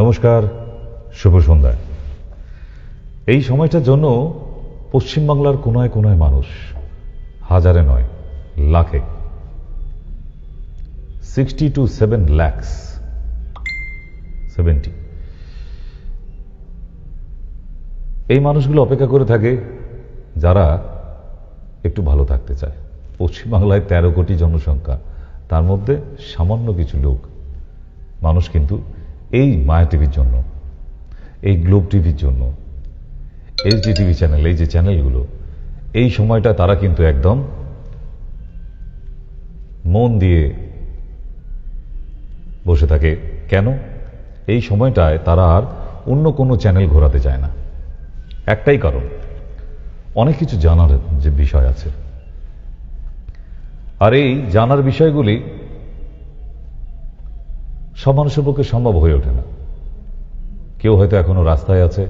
নমস্কার, শুভ সন্ধ্যায়। এই সময়টার জন্য পশ্চিমবাংলার কোনায় কোনায় মানুষ, হাজারে নয় লাখে, 60 to 7 lakhs 70 এই মানুষগুলো অপেক্ষা করে থাকে যারা একটু ভালো থাকতে চায়। পশ্চিমবাংলায় 13 কোটি জনসংখ্যা, তার মধ্যে সামান্য কিছু লোক মানুষ কিন্তু এই মায়া টিভির জন্য, এই গ্লোব টিভির জন্য, এইচডি টিভি চ্যানেল, এই যে চ্যানেলগুলো, এই সময়টা তারা কিন্তু একদম মন দিয়ে বসে থাকে। কেন? এই সময়টায় তারা আর অন্য কোনো চ্যানেল ঘোরাতে চায় না। একটাই কারণ, অনেক কিছু জানার যে বিষয় আছে, আর এই জানার বিষয়গুলি সব মানুষের পক্ষে সম্ভব হয়ে ওঠে না। কেউ হয়তো এখনো রাস্তায় আছে,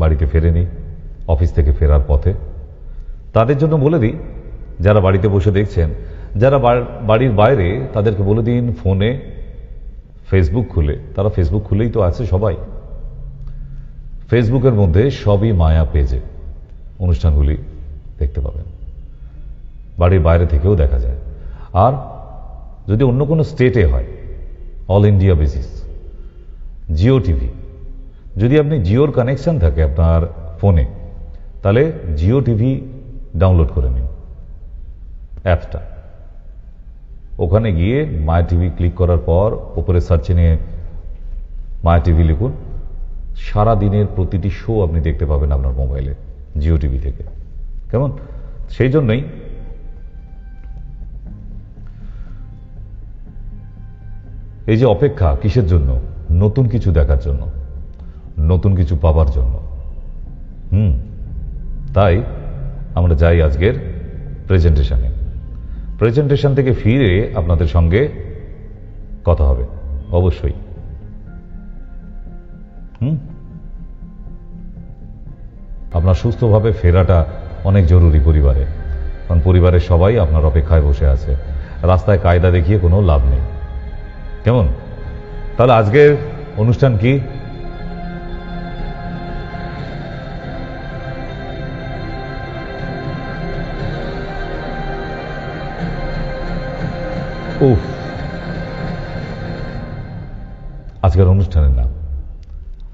বাড়িতে ফেরেনি, অফিস থেকে ফেরার পথে। তাদের জন্য বলে দিই, যারা বাড়িতে বসে দেখছেন, যারা বাড়ির বাইরে, তাদেরকে বলে দিন ফোনে ফেসবুক খুলে, তারা ফেসবুক খুলেই তো আছে সবাই, ফেসবুকের মধ্যে সবই মায়া পেজে অনুষ্ঠানগুলি দেখতে পাবেন। বাড়ির বাইরে থেকেও দেখা যায়। আর যদি অন্য কোনো স্টেটে হয়, all India basis, Jio TV, যদি আপনি জিওর কানেকশন থাকে আপনার ফোনে, তাহলে জিও টিভি ডাউনলোড করে নিন অ্যাপটা। ওখানে গিয়ে মায়া টিভি ক্লিক করার পর উপরে সার্চে নিয়ে মায়া টিভি লিখুন। সারা দিনের প্রতিটি শো আপনি দেখতে পাবেন আপনার মোবাইলে জিও টিভি থেকে। কেমন? সেই জন্যই এই যে অপেক্ষা, কিসের জন্য? নতুন কিছু দেখার জন্য, নতুন কিছু পাবার জন্য। তাই আমরা যাই আজকের প্রেজেন্টেশনে। প্রেজেন্টেশন থেকে ফিরে আপনাদের সঙ্গে কথা হবে অবশ্যই। আপনার সুস্থভাবে ফেরাটা অনেক জরুরি পরিবারে, কারণ পরিবারের সবাই আপনার অপেক্ষায় বসে আছে। রাস্তায় কায়দা দেখিয়ে কোনো লাভ নেই। কেমন? তাহলে আজকের অনুষ্ঠান কি? আজকের অনুষ্ঠানের নাম,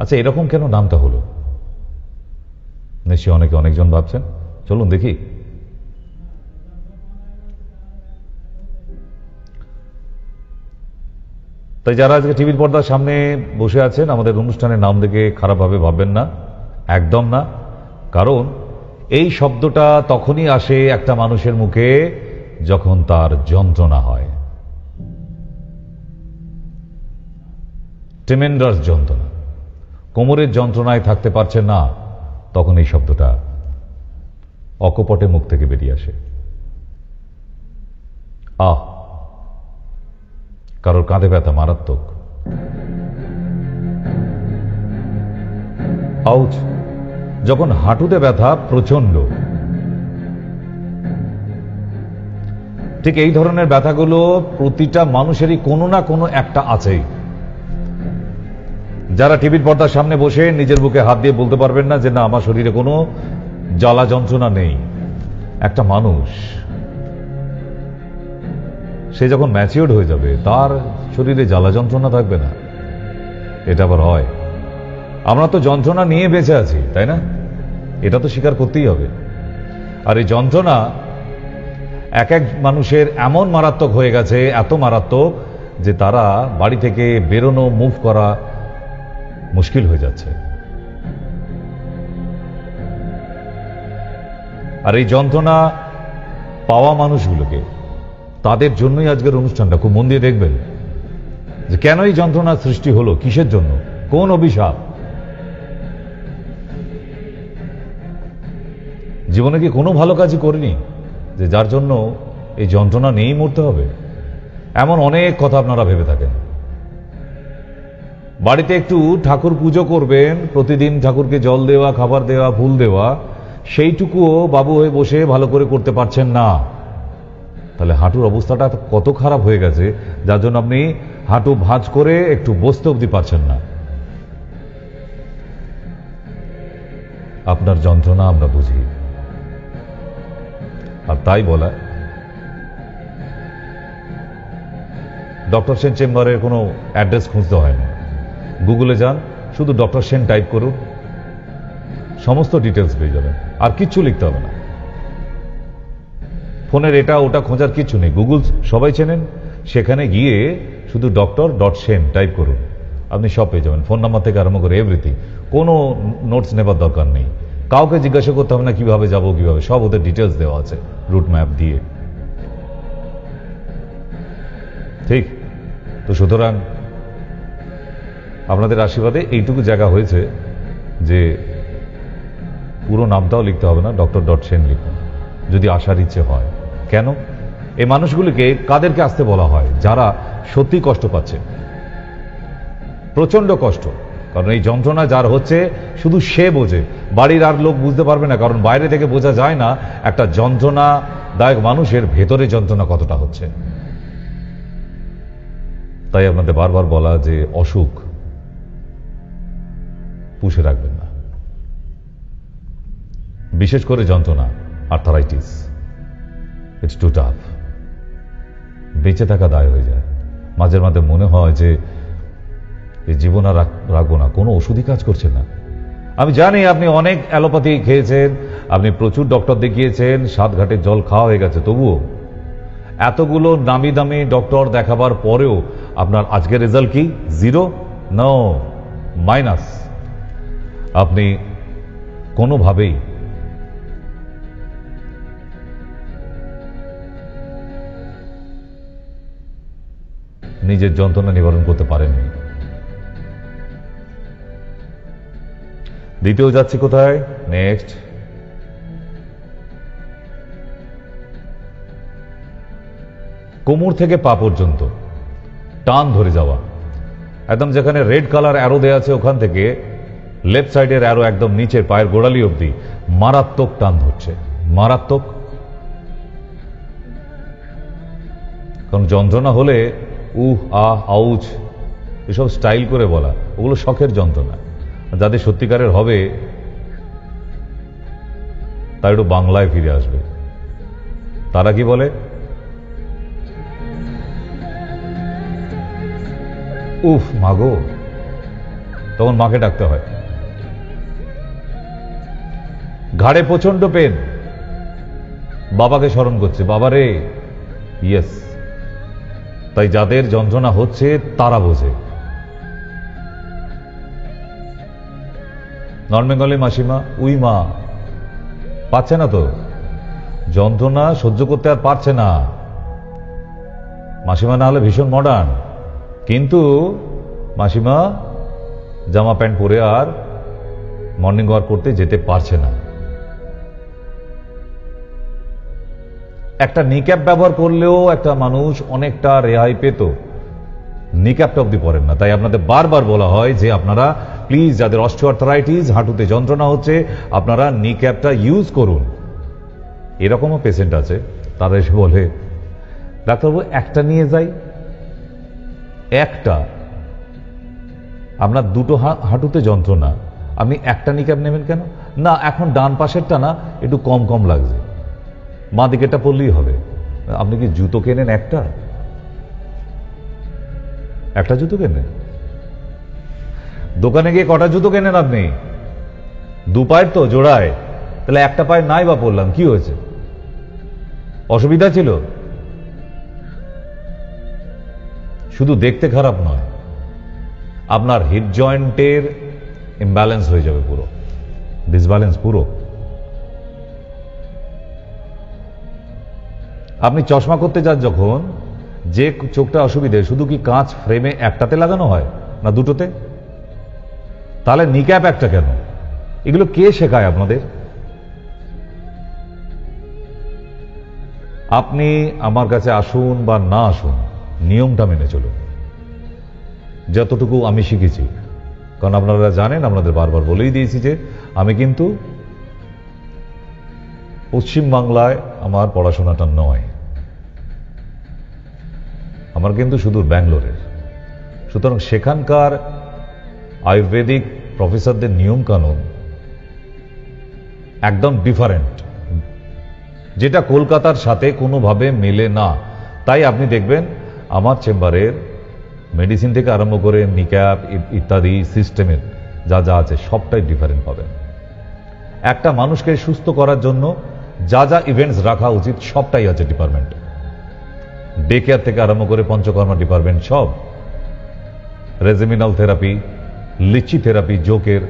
আচ্ছা এরকম কেন নামটা হলো? নিশ্চয়ই অনেকজন ভাবছেন। চলুন দেখি। তাই যারা আজকে টিভির পর্দার সামনে বসে আছেন, আমাদের অনুষ্ঠানের নাম দেখে খারাপভাবে ভাববেন না, একদম না। কারণ এই শব্দটা তখনই আসে একটা মানুষের মুখে যখন তার যন্ত্রণা হয়, ট্রেমেন্ডাস যন্ত্রণা। কোমরের যন্ত্রণায় থাকতে পারছেন না, তখন এই শব্দটা অকপটে মুখ থেকে বেরিয়ে আসে। কারোর কাঁধে ব্যথা মারাত্মক, আউচ। যখন হাঁটুতে ব্যথা প্রচন্ড। ঠিক এই ধরনের ব্যথাগুলো প্রতিটা মানুষেরই কোনো না কোনো একটা আছেই। যারা টিভির পর্দার সামনে বসে নিজের বুকে হাত দিয়ে বলতে পারবেন না যে না আমার শরীরে কোনো জ্বালা যন্ত্রণা নেই, একটা মানুষ সে যখন ম্যাচিওর্ড হয়ে যাবে তার শরীরে জ্বালা যন্ত্রণা থাকবে না। এটা আবার হয়? আমরা তো যন্ত্রণা নিয়ে বেঁচে আছি, তাই না? এটা তো স্বীকার করতেই হবে। আর এই যন্ত্রণা এক এক মানুষের এমন মারাত্মক হয়ে গেছে, এত মারাত্মক যে তারা বাড়ি থেকে বেরোনো, মুভ করা মুশকিল হয়ে যাচ্ছে। আর এই যন্ত্রণা পাওয়া মানুষগুলোকে, তাদের জন্যই আজকের অনুষ্ঠানটা। খুব মন দিয়ে দেখবেন যে কেন এই যন্ত্রণার সৃষ্টি হলো, কিসের জন্য, কোন অভিশাপ। জীবনে কি কোনো ভালো কাজই করিনি যে যার জন্য এই যন্ত্রণা নিয়েই মরতে হবে? এমন অনেক কথা আপনারা ভেবে থাকেন। বাড়িতে একটু ঠাকুর পুজো করবেন, প্রতিদিন ঠাকুরকে জল দেওয়া, খাবার দেওয়া, ফুল দেওয়া, সেইটুকুও বাবু হয়ে বসে ভালো করে করতে পারছেন না। তাহলে হাঁটুর অবস্থাটা কত খারাপ হয়ে গেছে, যার জন্য আপনি হাঁটু ভাঁজ করে একটু বসতে অবধি পারছেন না। আপনার যন্ত্রণা আমরা বুঝি, আর তাই বলা ডক্টর সেন চেম্বারের কোনো অ্যাড্রেস খুঁজতে হয় না। গুগলে যান, শুধু ডক্টর সেন টাইপ করুন, সমস্ত ডিটেলস পেয়ে যাবেন, আর কিচ্ছু লিখতে হবে না। ফোনের এটা ওটা খোঁজার কিচ্ছু নেই, গুগল সবাই চেনেন, সেখানে গিয়ে শুধু ডক্টর.সেন টাইপ করুন, আপনি সব পেয়ে যাবেন, ফোন নাম্বার থেকে আরম্ভ করে এভরিথিং। কোনো নোটস নেবার দরকার নেই, কাউকে জিজ্ঞাসা করতে হবে না কিভাবে যাব কিভাবে, সব ওদের ডিটেলস দেওয়া আছে রুট ম্যাপ দিয়ে। ঠিক তো, সুতরাং আপনাদের আশীর্বাদে এইটুকু জায়গা হয়েছে যে পুরো নামটাও লিখতে হবে না, ডক্টর.সেন লিখুন যদি আসার ইচ্ছে হয়। কেন? এই মানুষগুলিকে কাদেরকে আসতে বলা হয়? যারা সত্যি কষ্ট পাচ্ছে, প্রচন্ড কষ্ট, কারণ এই যন্ত্রণা যার হচ্ছে শুধু সে বোঝে, বাড়ির আর লোক বুঝতে পারবে না, কারণ বাইরে থেকে বোঝা যায় না একটা যন্ত্রণাদায়ক মানুষের ভেতরে যন্ত্রণা কতটা হচ্ছে। তাই আপনাদের বারবার বলা যে অসুখ পুষে রাখবেন না, বিশেষ করে যন্ত্রণা, আর্থারাইটিস, ইটস টু টাফ। বেঁচে থাকা দায় হয়ে যায়। মাঝে মাঝে মনে হয় যে এই জীবন আর রাখবো না, কোনো ওষুধই কাজ করছে না। আমি জানি আপনি অনেক অ্যালোপ্যাথি খেয়েছেন, আপনি প্রচুর ডক্টর দেখিয়েছেন, 7 ঘাটের জল খাওয়া হয়ে গেছে, তবুও এতগুলো নামি দামি ডক্টর দেখাবার পরেও আপনার আজকের রেজাল্ট কি? 0? No, minus. আপনি কোনোভাবেই নিজের যন্ত্রণা নিবারণ করতে পারেননি। দ্বিতীয় যাচ্ছি কোথায়? নেক্সট, কোমর থেকে পা পর্যন্ত টান ধরে যাওয়া, একদম যেখানে রেড কালার অ্যারো দেওয়া আছে ওখান থেকে লেফট সাইডের অ্যারো একদম নিচের পায়ের গোড়ালি অবধি মারাত্মক টান ধরছে, মারাত্মক। কারণ যন্ত্রণা হলে আউচ এসব স্টাইল করে বলা, ওগুলো শখের যন্ত্রণা। যাদের সত্যিকারের হবে তারা একটু বাংলায় ফিরে আসবে। তারা কি বলে? মাগো, তখন মাকে ডাকতে হয়। ঘাড়ে প্রচন্ড পেন, বাবাকে স্মরণ করছে, বাবা রে। ইয়েস, তাই যাদের যন্ত্রণা হচ্ছে তারা বোঝে। নন বেঙ্গলি মাসিমা, মা পাচ্ছে না তো, যন্ত্রণা সহ্য করতে আর পারছে না। মাসিমা না হলে ভীষণ মডার্ন, কিন্তু মাসিমা জামা প্যান্ট পরে আর মর্নিং ওয়াক করতে যেতে পারছে না। একটা নিক্যাপ ব্যবহার করলেও একটা মানুষ অনেকটা রেহাই পেত, নিক্যাপটা অব্দি পরেন না। তাই আপনাদের বারবার বলা হয় যে আপনারা প্লিজ, যাদের অস্টিওআর্থ্রাইটিস, হাঁটুতে যন্ত্রণা হচ্ছে, আপনারা নিক্যাপটা ইউজ করুন। এরকমও পেশেন্ট আছে, তারা এসে বলে ডাক্তারবাবু একটা নিয়ে যাই। একটা, আপনার দুটো হাঁটুতে যন্ত্রণা, আপনি একটা নিক্যাপ নেবেন কেন? না, এখন ডান পাশেরটা না একটু কম কম লাগছে, বাঁ দিকেরটা পড়লেই হবে। আপনি কি জুতো কেনেন? একটা জুতো কেনেন? দোকানে গিয়ে কটা জুতো কেনেন আপনি? 2 পায়ের তো জোড়ায়, তাহলে একটা পায়ে নাই বা পড়লাম, কি হয়েছে? অসুবিধা ছিল? শুধু দেখতে খারাপ নয়, আপনার হিপ জয়েন্টের ইমব্যালেন্স হয়ে যাবে, পুরো ডিসব্যালেন্স পুরো। আপনি চশমা করতে যান যখন, যে চোখটা অসুবিধে, শুধু কি কাঁচ ফ্রেমে একটাতে লাগানো হয় না দুটোতে? তাহলে নিক্যাপ একটা কেন? এগুলো কে শেখায় আপনাদের? আপনি আমার কাছে আসুন বা না আসুন, নিয়মটা মেনে চলুন, যতটুকু আমি শিখেছি। কারণ আপনারা জানেন, আপনাদের বারবার বলেই দিয়েছি যে আমি কিন্তু পশ্চিম বাংলায় আমার পড়াশোনাটা নয়, আমার কিন্তু শুধু ব্যাঙ্গালোরের। সুতরাং সেখানকার আয়ুর্বেদিক প্রফেসরদের নিয়ম কানুন একদম ডিফারেন্ট, যেটা কলকাতার সাথে কোনোভাবে মেলে না। তাই আপনি দেখবেন আমার চেম্বারের মেডিসিন থেকে আরম্ভ করে নিক্যাপ ইত্যাদি সিস্টেমের যা যা আছে সবটাই ডিফারেন্ট পাবেন। একটা মানুষকে সুস্থ করার জন্য যা যা ইভেন্টস রাখা উচিত সবটাই আছে ডিপার্টমেন্টে। ডে কেয়ার থেকে আরম্ভ করে পঞ্চকর্মা ডিপার্টমেন্ট সব, রেজিমিনাল থেরাপি, লিচি থেরাপি, জোকের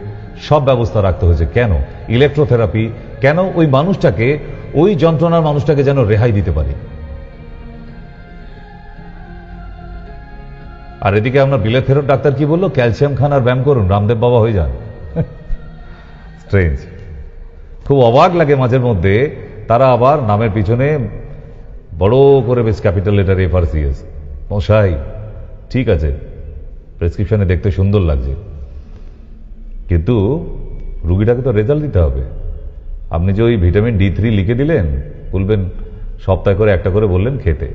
সব ব্যবস্থা রাখতে হয়েছে। কেন? ইলেকট্রোথেরাপি। কেন? ওই মানুষটাকে, ওই যন্ত্রণার মানুষটাকে যেন রেহাই দিতে পারি। আর এদিকে আমরা বিলেত ফেরত ডাক্তার কি বললো? ক্যালসিয়াম খান আর ব্যায়াম করুন, রামদেব বাবা হয়ে যান। স্ট্রেঞ্জ। খুব অবাক লাগে মাঝের মধ্যে, তারা আবার নামের পিছনে বড় করে বেশ ক্যাপিটাল লেটার FRCS। মশাই ঠিক আছে, প্রেসক্রিপশনে দেখতে সুন্দর লাগছে, কিন্তু রুগীটাকে তো রেজাল্ট দিতে হবে। আপনি যে ওই ভিটামিন D3 লিখে দিলেন, বলবেন সপ্তাহে করে একটা করে বললেন খেতে,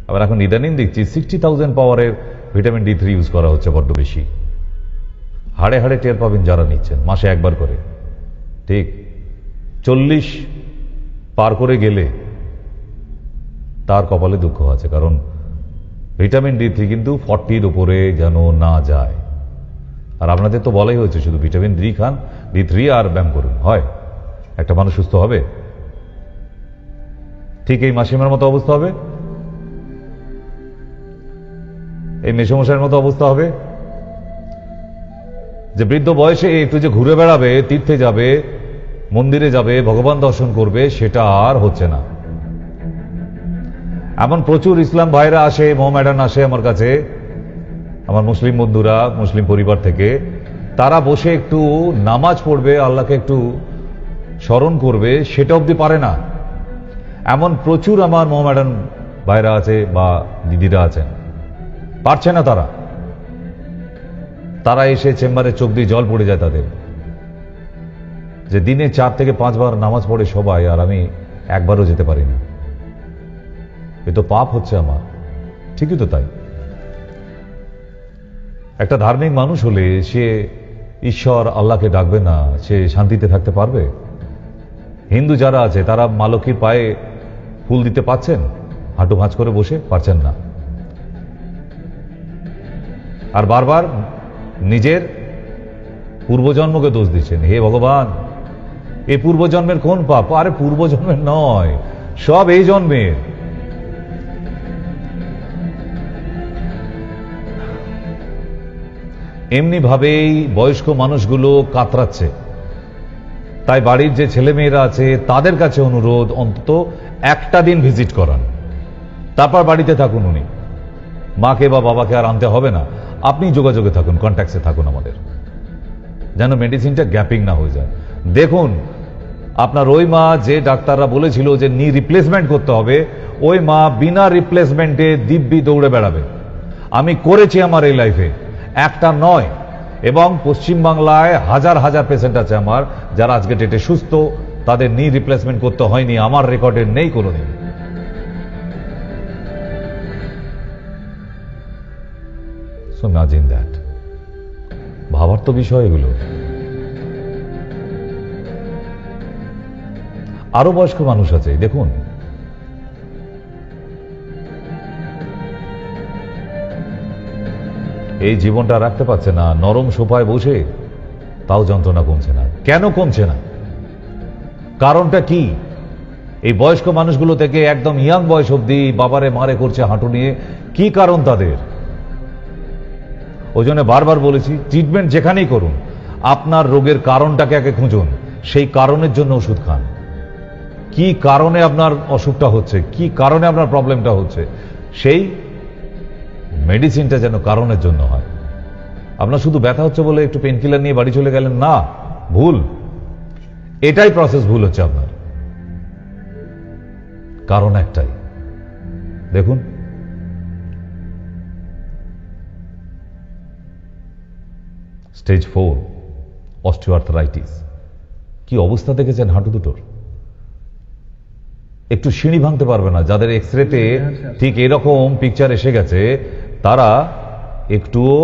আবার এখন ইদানিং দেখছি 60,000 পাওয়ারের ভিটামিন D3 ইউজ করা হচ্ছে, বড্ড বেশি। হাড়ে হাড়ে টের পাবেন যারা নিচ্ছেন, মাসে একবার করে। ঠিক 40 পার করে গেলে তার কপালে দুঃখ আছে, কারণ ভিটামিন D3 কিন্তু 40-র উপরে যেন না যায়। আর আপনাদের তো বলাই হয়েছে শুধু ভিটামিন D খান, D3 আর ব্যায়াম করুন, হয় একটা মানুষ সুস্থ হবে? ঠিক এই মাসিমার মতো অবস্থা হবে, এই মেসমশাইয়ের মতো অবস্থা হবে, যে বৃদ্ধ বয়সে একটু যে ঘুরে বেড়াবে, তীর্থে যাবে, মন্দিরে যাবে, ভগবান দর্শন করবে, সেটা আর হচ্ছে না। এমন প্রচুর ইসলাম ভাইরা আসে, মোহামেডান আসে আমার কাছে, আমার মুসলিম বন্ধুরা, মুসলিম পরিবার থেকে, তারা বসে একটু নামাজ পড়বে, আল্লাহকে একটু স্মরণ করবে, সেটা অবধি পারে না। এমন প্রচুর আমার মোহামেডান ভাইরা আছে বা দিদিরা আছেন, পারছে না তারা। তারা এসে চেম্বারে চোখ দিয়ে জল পড়ে যায় তাদের, যে দিনে 4 থেকে 5 বার নামাজ পড়ে সবাই, আর আমি একবারও যেতে পারি না। এ তো পাপ হচ্ছে আমার। ঠিকই তো তাই। একটা ধার্মিক মানুষ হলে সে ঈশ্বর আল্লাহকে ডাকবে না, সে শান্তিতে থাকতে পারবে? হিন্দু যারা আছে তারা মা লক্ষ্মীর পায়ে ফুল দিতে পারছেন? হাঁটু ভাঁজ করে বসে পারছেন না। আর বারবার নিজের পূর্বজন্মকে দোষ দিচ্ছেন, হে ভগবান এই পূর্বজন্মের কোন পাপ? আরে পূর্বজন্মের নয়, সব এই জন্মের। এমনি ভাবেই বয়স্ক মানুষগুলো কাতরাচ্ছে। তাই বাড়ির যে ছেলে মেয়েরা আছে তাদের কাছে অনুরোধ, অন্তত একটা দিন ভিজিট করান, তারপর বাড়িতে থাকুন। উনি মাকে বা বাবাকে আর আনতে হবে না, আপনি যোগাযোগে থাকুন, কন্ট্যাক্টসে থাকুন আমাদের, যেন মেডিসিনটা গ্যাপিং না হয়ে যায়। দেখুন আপনার ওই মা যে ডাক্তাররা বলেছিল যে নি রিপ্লেসমেন্ট করতে হবে, ওই মা বিনা রিপ্লেসমেন্টে দিব্যি দৌড়ে বেড়াবে। আমি করেছি আমার এই লাইফে, একটা নয়। এবং পশ্চিমবাংলায় হাজার হাজার পেশেন্ট আছে আমার, যারা আজকে ডেটে সুস্থ, তাদের নি রিপ্লেসমেন্ট করতে হয়নি, আমার রেকর্ডে নেই কোনোদিন। So imagine that. ভাবার তো বিষয় এগুলো। আরো বয়স্ক মানুষ আছে, দেখুন এই জীবনটা রাখতে পারছে না, নরম সোফায় বসে, তাও যন্ত্রণা কমছে না। কেন কমছে না? কারণটা কি? এই বয়স্ক মানুষগুলো থেকে একদম ইয়াং বয়স অব্দি বাবারে মারে করছে হাঁটু নিয়ে, কি কারণ তাদের? ওই জন্য বারবার বলেছি, ট্রিটমেন্ট যেখানেই করুন, আপনার রোগের কারণটাকে আগে খুঁজুন, সেই কারণের জন্য ওষুধ খান। কি কারণে আপনার অসুখটা হচ্ছে, কি কারণে আপনার প্রবলেমটা হচ্ছে, সেই মেডিসিনটা যেন কারণের জন্য হয়। আপনার শুধু ব্যথা হচ্ছে বলে একটু পেনকিলার নিয়ে বাড়ি চলে গেলেন, না, ভুল। এটাই প্রসেস ভুল হচ্ছে আপনার। কারণ একটাই। দেখুন স্টেজ 4 অস্টিওআর্থ্রাইটিস, কি অবস্থা দেখেছেন হাঁটু দুটোর? একটু সিঁড়ি ভাঙতে পারবে না। যাদের এক্সরেতে ঠিক এরকম পিকচার এসে গেছে, তারা একটুও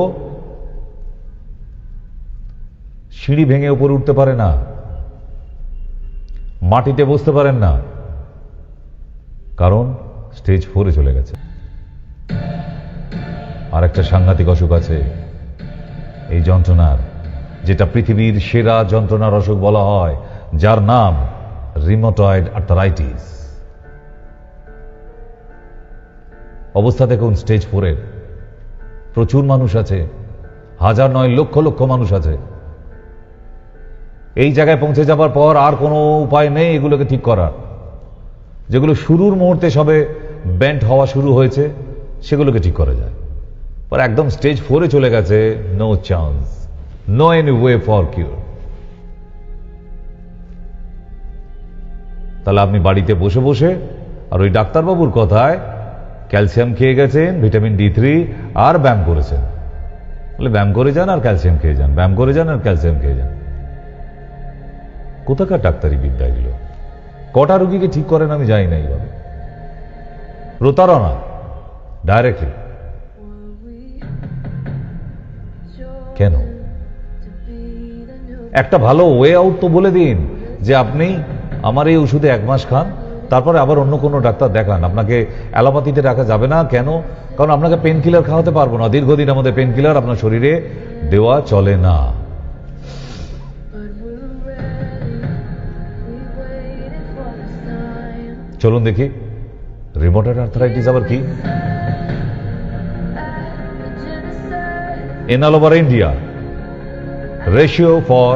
সিঁড়ি ভেঙে উপরে উঠতে পারে না। মাটিতে বসতে পারেন না, কারণ স্টেজ 4-এ চলে গেছে। আর একটা সাংঘাতিক অসুখ আছে এই যন্ত্রণার, যেটা পৃথিবীর সেরা যন্ত্রণার অসুখ বলা হয়, যার নাম রিউমাটয়েড আর্থ্রাইটিস। অবস্থা দেখুন স্টেজ 4-এর। প্রচুর মানুষ আছে, হাজার নয় লক্ষ লক্ষ মানুষ আছে। এই জায়গায় পৌঁছে যাবার পর আর কোনো উপায় নেই এগুলোকে ঠিক করার। যেগুলো শুরুর মুহূর্তে সবে বেন্ট হওয়া শুরু হয়েছে সেগুলোকে ঠিক করা যায়, পর একদম স্টেজ 4-এ চলে গেছে, no chance, no any way for cure. তাহলে আপনি বাড়িতে বসে বসে আর ওই ডাক্তারবাবুর কথায় ক্যালসিয়াম খেয়ে গেছেন, ভিটামিন D3 আর ব্যায়াম করেছেন। বলে ব্যায়াম করে যান আর ক্যালসিয়াম খেয়ে যান, ব্যায়াম করে যান আর ক্যালসিয়াম খেয়ে যান। কোথাকার ডাক্তারি বিদ্যা এগুলো? কটা রোগীকে ঠিক করেন আমি জানি না। এইভাবে প্রতারণা ডাইরেক্টলি। কেন? একটা ভালো ওয়ে আউট তো বলে দিন যে আপনি আমার এই ওষুধে 1 মাস খান, তারপরে আবার অন্য কোনো ডাক্তার দেখান। আপনাকে অ্যালোপ্যাথিতে রাখা যাবে না। কেন? কারণ আপনাকে পেন কিলার খাওয়াতে পারবো না। দীর্ঘদিন আমাদের পেন কিলার আপনার শরীরে দেওয়া চলে না। চলুন দেখি রিউমাটয়েড আর্থ্রাইটিস আবার কি। In all over India, ratio for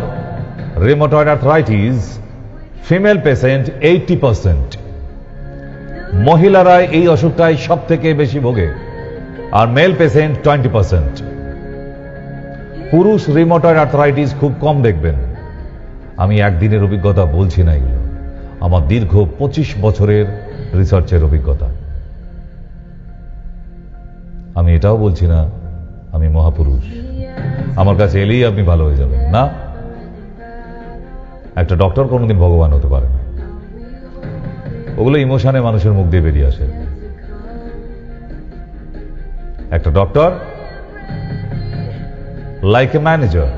rheumatoid arthritis, female patient 80%. মহিলারা এই অসুখটাই সব থেকে বেশি ভোগে, আর মেল পেশেন্ট 20%। পুরুষ রিউমাটয়েড আর্থ্রাইটিস খুব কম দেখবেন। আমি একদিনের অভিজ্ঞতা বলছি না, এগুলো আমার দীর্ঘ 25 বছরের রিসার্চের অভিজ্ঞতা। আমি এটাও বলছি না আমি মহাপুরুষ, আমার কাছে এলেই আপনি ভালো হয়ে যাবেন। না, একটা ডক্টর কোনোদিন ভগবান হতে পারে না। ওগুলো ইমোশনে মানুষের মুখ দিয়ে বেরিয়ে আসে। একটা doctor like a manager,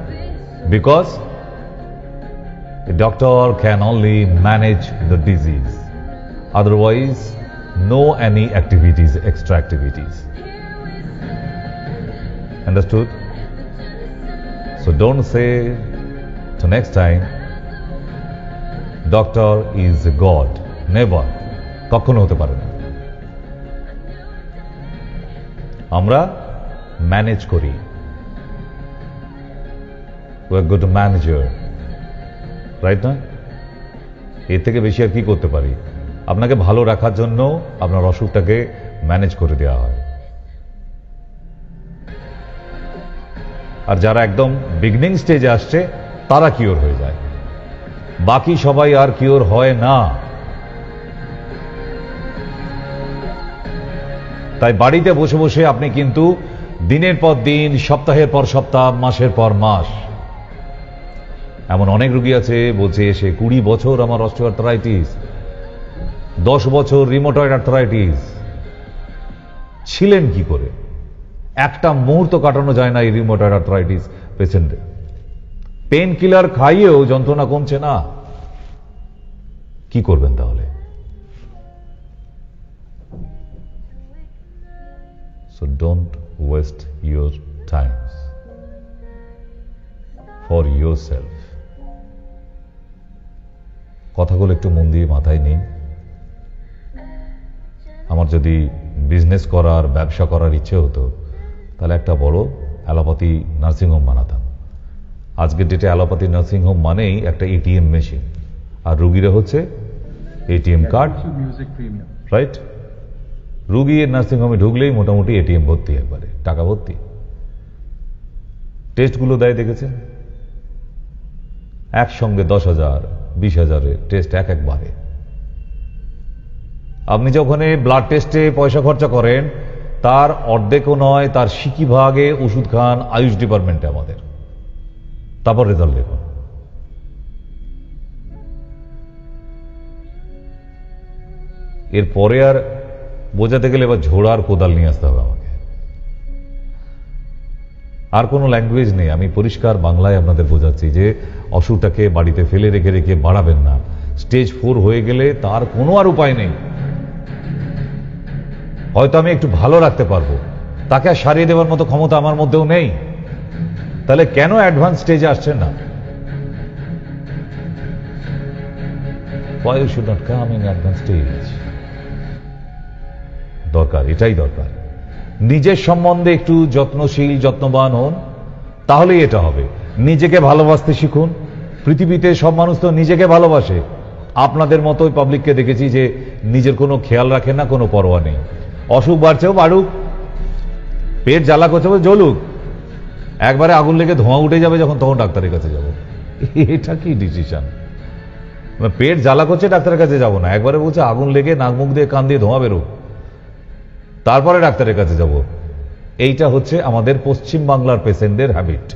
because a doctor can only manage the disease, otherwise no any activities, extra activities. Understood? So don't say to next time doctor is a god. Never. কখনো হতে পারে না। আমরা ম্যানেজ করি। We are good manager. Right না? এর থেকে বেশি আর কি করতে পারি? আপনাকে ভালো রাখার জন্য আপনার অসুখটাকে ম্যানেজ করে দেওয়া হয়। আর যারা একদম বিগিনিং স্টেজে আসছে তারা কিওর হয়ে যায়, বাকি সবাই আর কিওর হয় না। তাই বাড়িতে বসে বসে আপনি কিন্তু দিনের পর দিন, সপ্তাহের পর সপ্তাহ, মাসের পর মাস, এমন অনেক রোগী আছে বলছে এসে 20 বছর আমার অস্টিওআর্থ্রাইটিস, 10 বছর রিউমাটয়েড আর্থ্রাইটিস। ছিলেন কি করে? একটা মুহূর্ত কাটানো যায় না এই রিউমাটয়েড আর্থ্রাইটিস পেশেন্টের। পেন কিলার খাইয়েও যন্ত্রণা কমছে না। কি করবেন তাহলে? So don't waste your time for yourself. কথাগুলো একটু মন দিয়ে মাথায় নিন। আমার যদি বিজনেস করার, ব্যবসা করার ইচ্ছে হতো তাহলে একটা বড় অ্যালোপ্যাথি নার্সিংহোম বানাতাম। আজকের ডেটে অ্যালোপ্যাথি নার্সিংহোম মানেই একটা এটিএম মেশিন, আর রুগীরা হচ্ছে এটিএম কার্ড, রাইট? রুগী নার্সিংহোমে ঢুকলেই মোটামুটি এটিএম ভর্তি, একবারে টাকা ভর্তি। টেস্টগুলো দেয় দেখেছেন? একসঙ্গে 10,000, 20,000-এর টেস্ট একবারে। আপনি যখন ব্লাড টেস্টে পয়সা খরচা করেন তার অর্ধেকও নয়, তার সিকি ভাগে ওষুধ খান আয়ুষ ডিপার্টমেন্টে আমাদের, তারপর রেজাল্ট দেখুন। এরপরে আর বোঝাতে গেলে এবার ঝোড়ার কোদাল নিয়ে আসতে হবে আমাকে। আর কোনো ল্যাঙ্গুয়েজ নেই, আমি পরিষ্কার বাংলায় আপনাদের বোঝাচ্ছি যে অসুখটাকে বাড়িতে ফেলে রেখে রেখে বাড়াবেন না। স্টেজ 4 হয়ে গেলে তার কোনো আর উপায় নেই। হয়তো আমি একটু ভালো রাখতে পারবো, তাকে আর সারিয়ে দেওয়ার মতো ক্ষমতা আমার মধ্যেও নেই। তাহলে কেন অ্যাডভান্স স্টেজে আসছেন না? Why you should not come in advanced stage? দরকার, এটাই দরকার। নিজের সম্বন্ধে একটু যত্নশীল, যত্নবান হন, তাহলেই এটা হবে। নিজেকে ভালোবাসতে শিখুন। পৃথিবীতে সব মানুষ তো নিজেকে ভালোবাসে। আপনাদের মতোই পাবলিককে দেখেছি যে নিজের কোনো খেয়াল রাখে না, কোনো পরোয়া নেই। অসুখ বাড়ছেও বাড়ুক, পেট জ্বালা করছে জ্বলুক, একবারে আগুন লেগে ধোঁয়া উঠে যাবে যখন, তখন ডাক্তারের কাছে যাব। এটা কি ডিসিশন? পেট জ্বালা করছে, ডাক্তারের কাছে যাব না, একবারে বলছে আগুন লেগে নাক মুখ দিয়ে কান দিয়ে ধোঁয়া বেরো, তারপরে ডাক্তারের কাছে যাব। এইটা হচ্ছে আমাদের পশ্চিম বাংলার পেশেন্টদের habit.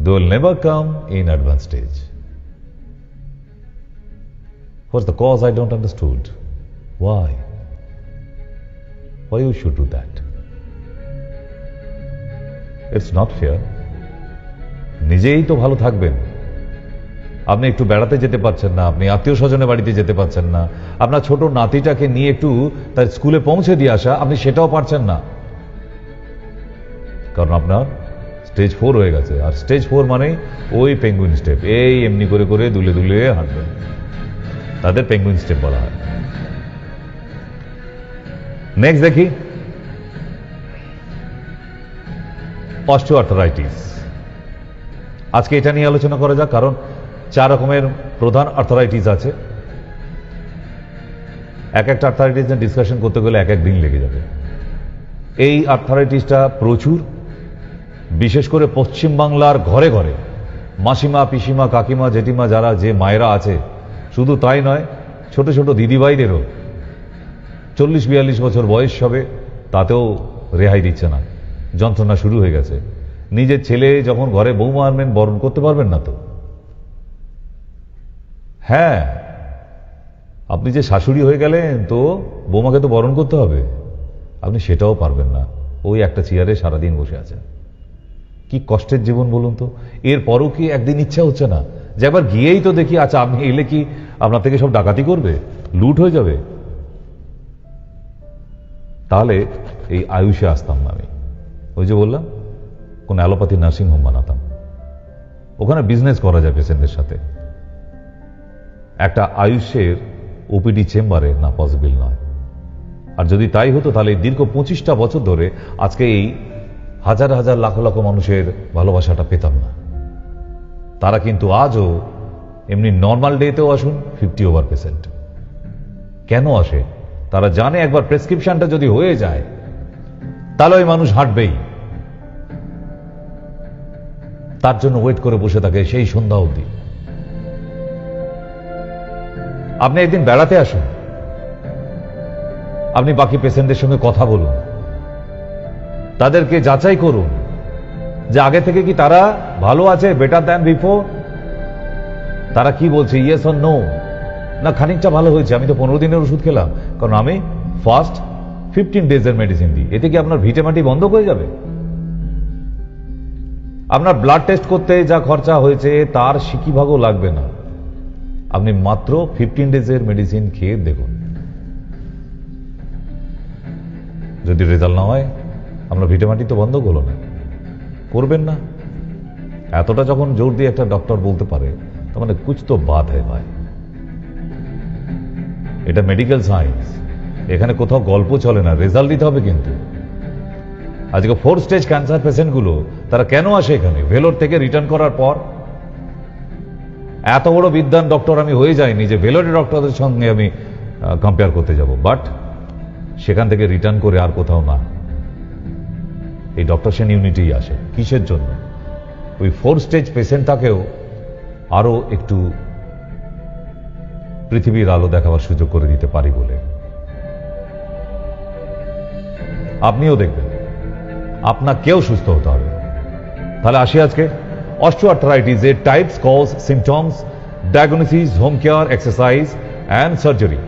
They will never come in advanced stage. What's the cause? I don't understood. Why? Why you should do that? It's not fair. নিজেই তো ভালো থাকবেন। আপনি একটু বেড়াতে যেতে পারছেন না, আপনি আত্মীয় স্বজনের বাড়িতে যেতে পারছেন না, আপনার ছোট নাতিটাকে নিয়ে একটু তার স্কুলে পৌঁছে দিয়ে আসা, আপনি সেটাও পারছেন না, কারণ আপনার স্টেজ 4 হয়ে গেছে। আর স্টেজ 4 মানে ওই পেঙ্গুইন স্টেপ, এই এমনি করে করে দুলে দুলে হাঁটবেন, তাদের পেঙ্গুইন স্টেপ বলা হয়। নেক্সট দেখি, অস্টিওআর্থ্রাইটিস। আজকে এটা নিয়ে আলোচনা করা যাক, কারণ 4 রকমের প্রধান আর্থারাইটিস আছে। এক একটা আর্থারাইটিস ডিসকাশন করতে গেলে এক এক দিন লেগে যাবে। এই আর্থারাইটিসটা প্রচুর, বিশেষ করে পশ্চিম বাংলার ঘরে ঘরে মাসিমা, পিসিমা, কাকিমা, জেঠিমা, যারা যে মায়েরা আছে, শুধু তাই নয়, ছোট ছোট দিদিভাইদেরও 40-42 বছর বয়স হবে, তাতেও রেহাই দিচ্ছে না, যন্ত্রণা শুরু হয়ে গেছে। নিজের ছেলে যখন ঘরে বৌমা আনবেন, বরণ করতে পারবেন না তো। হ্যাঁ, আপনি যে শাশুড়ি হয়ে গেলেন, তো বৌমাকে তো বরণ করতে হবে, আপনি সেটাও পারবেন না। ওই একটা চেয়ারে সারাদিন বসে আছেন। কি কষ্টের জীবন বলুন তো। এরপরও কি একদিন ইচ্ছা হচ্ছে না যে একবার গিয়েই তো দেখি, আচ্ছা আপনি এলে কি আপনার থেকে সব ডাকাতি করবে, লুট হয়ে যাবে? তাহলে এই আয়ুষে আসতাম না আমি। ওই যে বললাম, কোন অ্যালোপ্যাথি নার্সিং হোম বানাতাম, ওখানে বিজনেস করা যায় পেশেন্টদের সাথে। একটা আয়ুষের ওপিডি চেম্বারে না পসিবল নয়। আর যদি তাই হতো, তাহলে দীর্ঘ 25টা বছর ধরে আজকে এই হাজার হাজার লাখ লাখ মানুষের ভালোবাসাটা পেতাম না। তারা কিন্তু আজও এমনি নর্মাল ডেতেও আসুন 50 ওভার পেশেন্ট। কেন আসে? তারা জানে একবার প্রেসক্রিপশনটা যদি হয়ে যায়, তাহলে ওই মানুষ হাঁটবেই। তার জন্য ওয়েট করে বসে থাকে সেই সন্ধ্যা অবধি। আপনি একদিন বেড়াতে আসুন, আপনি বাকি পেশেন্টদের সঙ্গে কথা বলুন, তাদেরকে যাচাই করুন যে আগে থেকে কি তারা ভালো আছে, বেটার দ্যান বিফোর। তারা কি বলছে, ইয়েস অর নো, না খানিকটা ভালো হয়েছে, আমি তো 15 দিনের ওষুধ খেলাম। কারণ আমি ফার্স্ট 15 ডেজের মেডিসিন দিই। এতে কি আপনার ভিটামাটি বন্ধ হয়ে যাবে? আপনার ব্লাড টেস্ট করতে যা খরচা হয়েছে তার সিকিভাগও লাগবে না। আপনি মাত্র 15 ডেজের মেডিসিন খেয়ে দেখুন, যদি রেজাল্ট না হয়, আপনার ভিটামাটি তো বন্ধ করলো না, করবেন না। এতটা যখন জোর দিয়ে একটা ডক্টর বলতে পারে, তার মানে কুছ তো বাত হয় ভাই। এটা মেডিকেল সায়েন্স, এখানে কোথাও গল্প চলে না, রেজাল্ট দিতে হবে। কিন্তু আজকে 4 স্টেজ ক্যান্সার পেশেন্টগুলো তারা কেন আসে এখানে? ভেলোর থেকে রিটার্ন করার পর এত বড় বিদ্বান ডক্টর আমি হয়ে যাইনি যে ভেলোরের ডক্টরদের সঙ্গে আমি কম্পেয়ার করতে যাব, বাট সেখান থেকে রিটার্ন করে আর কোথাও না। এই ডক্টরসেন ইউনিটি আসে কিসের জন্য? ওই 4 স্টেজ পেশেন্টটাকেও আরো একটু পৃথিবীর আলো দেখাবার সুযোগ করে দিতে পারি বলে। আপনিও দেখবেন, আপনাকেও সুস্থ হতে হবে। তাহলে আসি আজকে অস্টিওআর্থ্রাইটিসের types, cause, symptoms, diagnosis, home care, exercise and surgery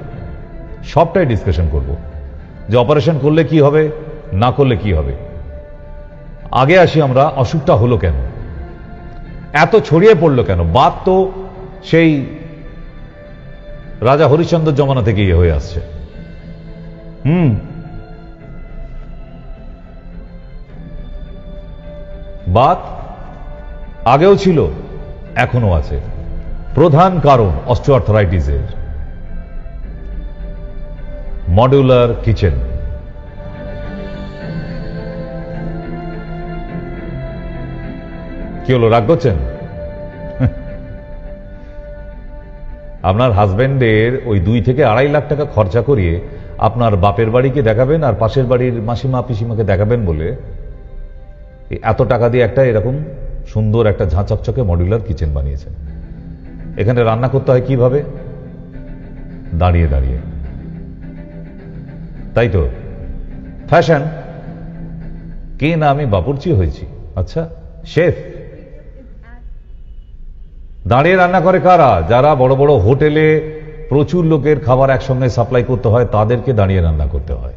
সবটাই ডিসকাশন করব। যে অপারেশন করলে কি হবে, না করলে কি হবে। আগে আসি আমরা অসুখটা হলো কেন। এত ছড়িয়ে পড়লো কেন? বাত তো সেই রাজা হরিশ্চন্দ্র জমানা থেকে হয়ে আসছে। বাত আগেও ছিল, এখনো আছে। প্রধান কারণ অস্টিওআর্থ্রাইটিসের মডিউলার কিচেন। কি হলো, রাগ করছেন? আপনার হাজবেন্ডের ওই 2 থেকে 2.5 লাখ টাকা খরচা করিয়ে আপনার বাপের বাড়িকে দেখাবেন আর পাশের বাড়ির মাসিমা পিসিমাকে দেখাবেন বলে এত টাকা দিয়ে একটা এরকম সুন্দর একটা ঝাঁচকচকে মডিউলার কিচেন বানিয়েছেন। এখানে রান্না করতে হয় কিভাবে? দাঁড়িয়ে দাঁড়িয়ে, তাই তো? ফ্যাশন কে না, আমি বাবুর্চি হয়েছি। আচ্ছা, শেফ। দাঁড়িয়ে রান্না করে কারা? যারা বড় বড় হোটেলে প্রচুর লোকের খাবার একসঙ্গে সাপ্লাই করতে হয়, তাদেরকে দাঁড়িয়ে রান্না করতে হয়।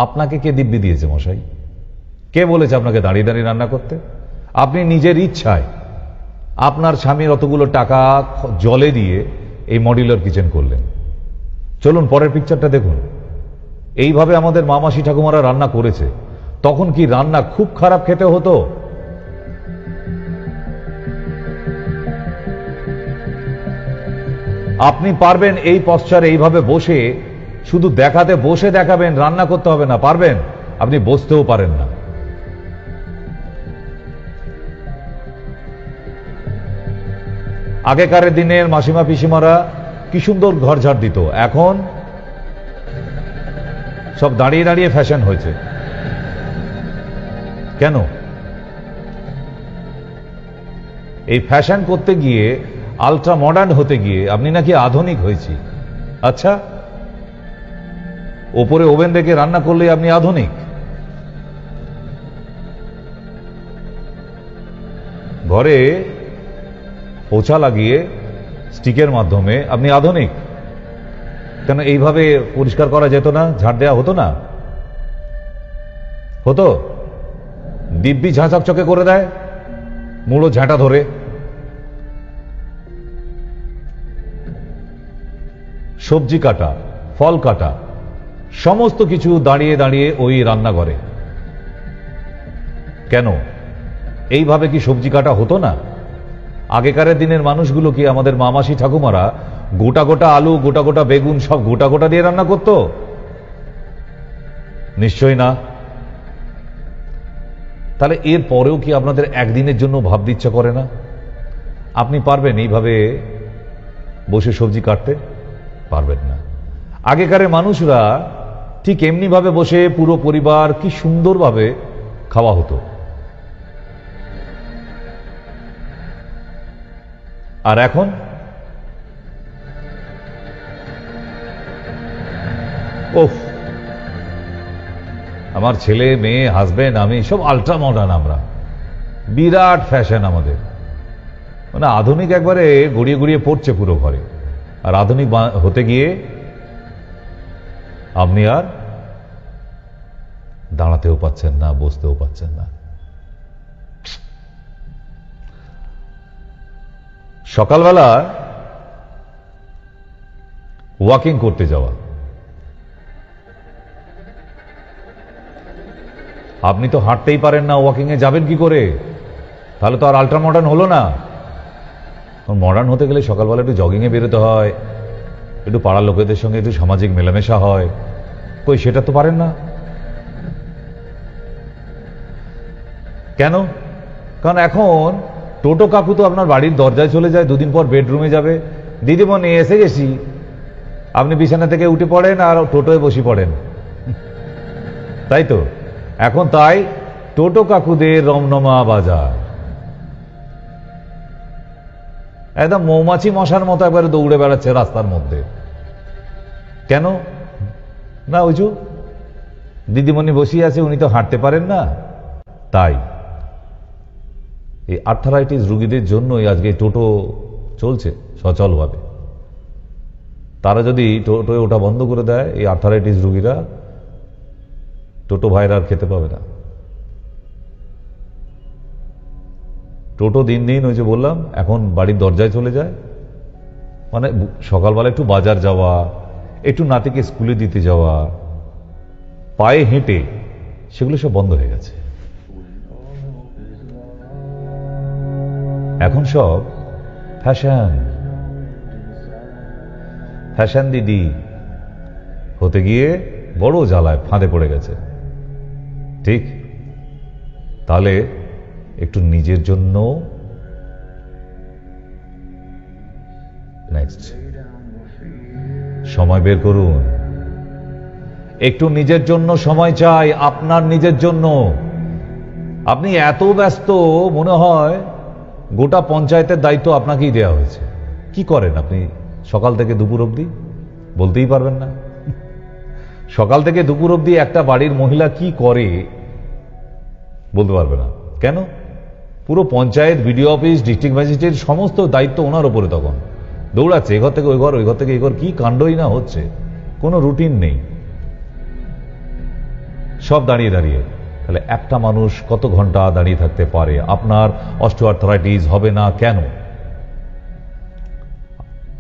আপনাকে কে দিব্যি দিয়েছে মশাই? কে বলেছে আপনাকে দাঁড়িয়ে দাঁড়িয়ে রান্না করতে? আপনি নিজের ইচ্ছায় আপনার স্বামীর অতগুলো টাকা জলে দিয়ে এই মডিউলার কিচেন করলেন। চলুন পরের পিকচারটা দেখুন। এইভাবে আমাদের মামাসি ঠাকুমারা রান্না করেছে। তখন কি রান্না খুব খারাপ খেতে হতো? আপনি পারবেন এই পশ্চারে এইভাবে বসে, শুধু দেখাতে বসে দেখাবেন, রান্না করতে হবে না? পারবেন? আপনি বসতেও পারেন না। আগেকার দিনের মাসিমা পিসিমারা কি সুন্দর ঘর ঝাড় দিত, এখন সব দাঁড়িয়ে দাঁড়িয়ে ফ্যাশন হয়েছে। কেন? এই ফ্যাশন করতে গিয়ে, আলট্রা মডার্ন হতে গিয়ে আপনি নাকি আধুনিক হয়েছি। আচ্ছা, ওপরে ওভেন রেখে রান্না করলে আপনি আধুনিক? ঘরে পোছা লাগিয়ে স্টিকের মাধ্যমে আপনি আধুনিক? কেন এইভাবে পরিষ্কার করা যেত না? ঝাড় দেওয়া হতো না? হতো? দিব্যি ঝাঁচকচকে করে দেয়, মুড়ো ঝাঁটা ধরে। সবজি কাটা, ফল কাটা, সমস্ত কিছু দাঁড়িয়ে দাঁড়িয়ে ওই রান্নাঘরে। কেন? এইভাবে কি সবজি কাটা হতো না? আগেকার দিনের মানুষগুলো কি, আমাদের মামাসি ঠাকুমারা, গোটা গোটা আলু, গোটা গোটা বেগুন সব গোটা গোটা দিয়ে রান্না করত? নিশ্চয়ই না। তাহলে এর পরেও কি আপনাদের একদিনের জন্য ভাবতে ইচ্ছা করে না? আপনি পারবেন এইভাবে বসে সবজি কাটতে? পারবেন না। আগেকার মানুষরা ঠিক এমনি ভাবে বসে পুরো পরিবার কি সুন্দরভাবে খাওয়া হতো। আর এখন ওফ, আমার ছেলে মেয়ে, হাজবেন্ড, আমি সব আল্ট্রা মডার্ন। আমরা বিরাট ফ্যাশন আমাদের, মানে আধুনিক একবারে গড়িয়ে গড়িয়ে পড়ছে পুরো ঘরে। আর আধুনিক হতে গিয়ে আপনি আর দাঁড়াতেও পাচ্ছেন না, বসতেও পাচ্ছেন না। সকালবেলা ওয়াকিং করতে যাওয়া, আপনি তো হাঁটতেই পারেন না, ওয়াকিং এ যাবেন কি করে? তাহলে তো আর আল্ট্রা মডার্ন হলো না। মডার্ন হতে গেলে সকালবেলা একটু জগিং এ বেরোতে হয়, একটু পাড়ার লোকেদের সঙ্গে একটু সামাজিক মেলামেশা হয়। কই, সেটা তো পারেন না। কেন? কারণ এখন টোটো কাকু তো আপনার বাড়ির দরজায় চলে যায়, 2 দিন পর বেডরুমে যাবে, দিদিমণি এসে গেছি। আপনি বিছানা থেকে উঠে পড়েন আর টোটোয় বসে পড়েন, তাই তো? এখন তাই টোটো কাকুদের রমরমা বাজার, একদম মৌমাছি মশার মতো একবারে দৌড়ে বেড়াচ্ছে রাস্তার মধ্যে। কেন না? ওই যে দিদিমণি বসিয়ে আছে, উনি তো হাঁটতে পারেন না। তাই এই আর্থারাইটিস রোগীদের জন্যই আজকে টোটো চলছে সচলভাবে। তারা যদি টোটোয় ওটা বন্ধ করে দেয়, এই আর্থারাইটিস রোগীরা টোটো ভাইরা আর খেতে পাবে না। টোটো দিন দিন ওই যে বললাম এখন বাড়ির দরজায় চলে যায়। মানে সকালবেলা একটু বাজার যাওয়া, একটু নাতিকে স্কুলে দিতে যাওয়া, পায়ে হেঁটে, সেগুলো সব বন্ধ হয়ে গেছে। এখন সব ফ্যাশন, ফ্যাশন দিদি হতে গিয়ে বড় জ্বালায় ফাঁদে পড়ে গেছে। ঠিক, তাহলে একটু নিজের জন্য নেক্সট সময় বের করুন। একটু নিজের জন্য সময় চাই, আপনার নিজের জন্য। আপনি এত ব্যস্ত, মনে হয় গোটা পঞ্চায়েতের দায়িত্ব আপনাকেই দেওয়া হয়েছে। কি করেন আপনি সকাল থেকে দুপুর অবধি? বলতেই পারবেন না। সকাল থেকে দুপুর অবধি একটা বাড়ির মহিলা কি করে বলতে পারবে না। কেন? পুরো panchayat, BDO office, district magistrate সমস্ত দায়িত্ব ওনার ওপরে। তখন দৌড়াচ্ছে এ ঘর থেকে ওই ঘর, ওই ঘর থেকে এই ঘর, কি কাণ্ডই না হচ্ছে, কোনো রুটিন নেই, সব দাঁড়িয়ে দাঁড়িয়ে। তাহলে একটা মানুষ কত ঘন্টা দাঁড়িয়ে থাকতে পারে? আপনার অস্টিওআর্থ্রাইটিস হবে না কেন?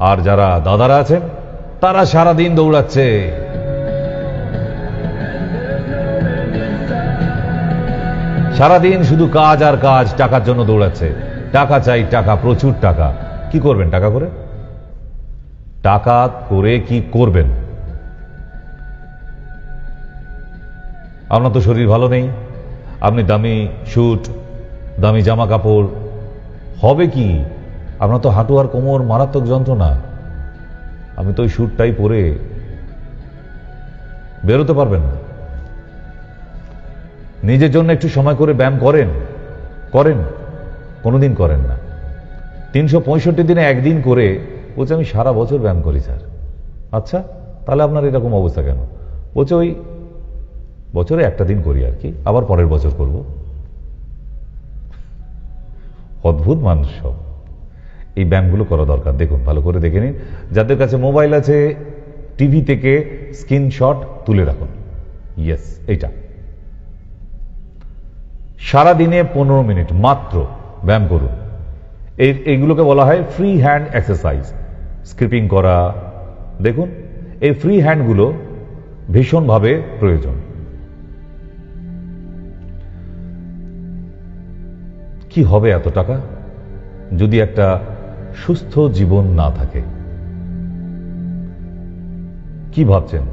আর যারা দাদারা আছেন তারা সারাদিন দৌড়াচ্ছে। সারাদিন শুধু কাজ আর কাজ, টাকার জন্য দৌড়াচ্ছে। টাকা চাই, টাকা, প্রচুর টাকা। কি করবেন টাকা করে? টাকা করে কি করবেন? আপনার তো শরীর ভালো নেই, আপনি দামি স্যুট, দামি জামা কাপড়, হবে কি? আপনার তো হাঁটু আর কোমর মারাত্মক যন্ত্রণা, আপনি তো ওই স্যুটটাই পরে বেরোতে পারবেন না। নিজের জন্য একটু সময় করে ব্যায়াম করেন? করেন? কোনোদিন করেন না। 365 দিনে একদিন করে বলছে আমি সারা বছর ব্যায়াম করি স্যার। আচ্ছা, তাহলে আপনার এরকম অবস্থা কেন? বলছে ওই বছরে একটা দিন করি আর কি, আবার পরের বছর করব। অদ্ভুত মানুষ সব। এই ব্যায়ামগুলো করা দরকার। দেখুন, ভালো করে দেখে নিন। যাদের কাছে মোবাইল আছে, টিভি থেকে স্ক্রিনশট তুলে রাখুন। ইয়েস, এইটা সারাদিনে 15 মিনিট মাত্র ব্যায়াম করুন। এইগুলোকে বলা হয় ফ্রি হ্যান্ড এক্সারসাইজ। স্কিপিং করা, দেখুন এই ফ্রি হ্যান্ডগুলো ভীষণভাবে প্রয়োজন। কি হবে এত টাকা যদি একটা সুস্থ জীবন না থাকে? কি ভাবছেন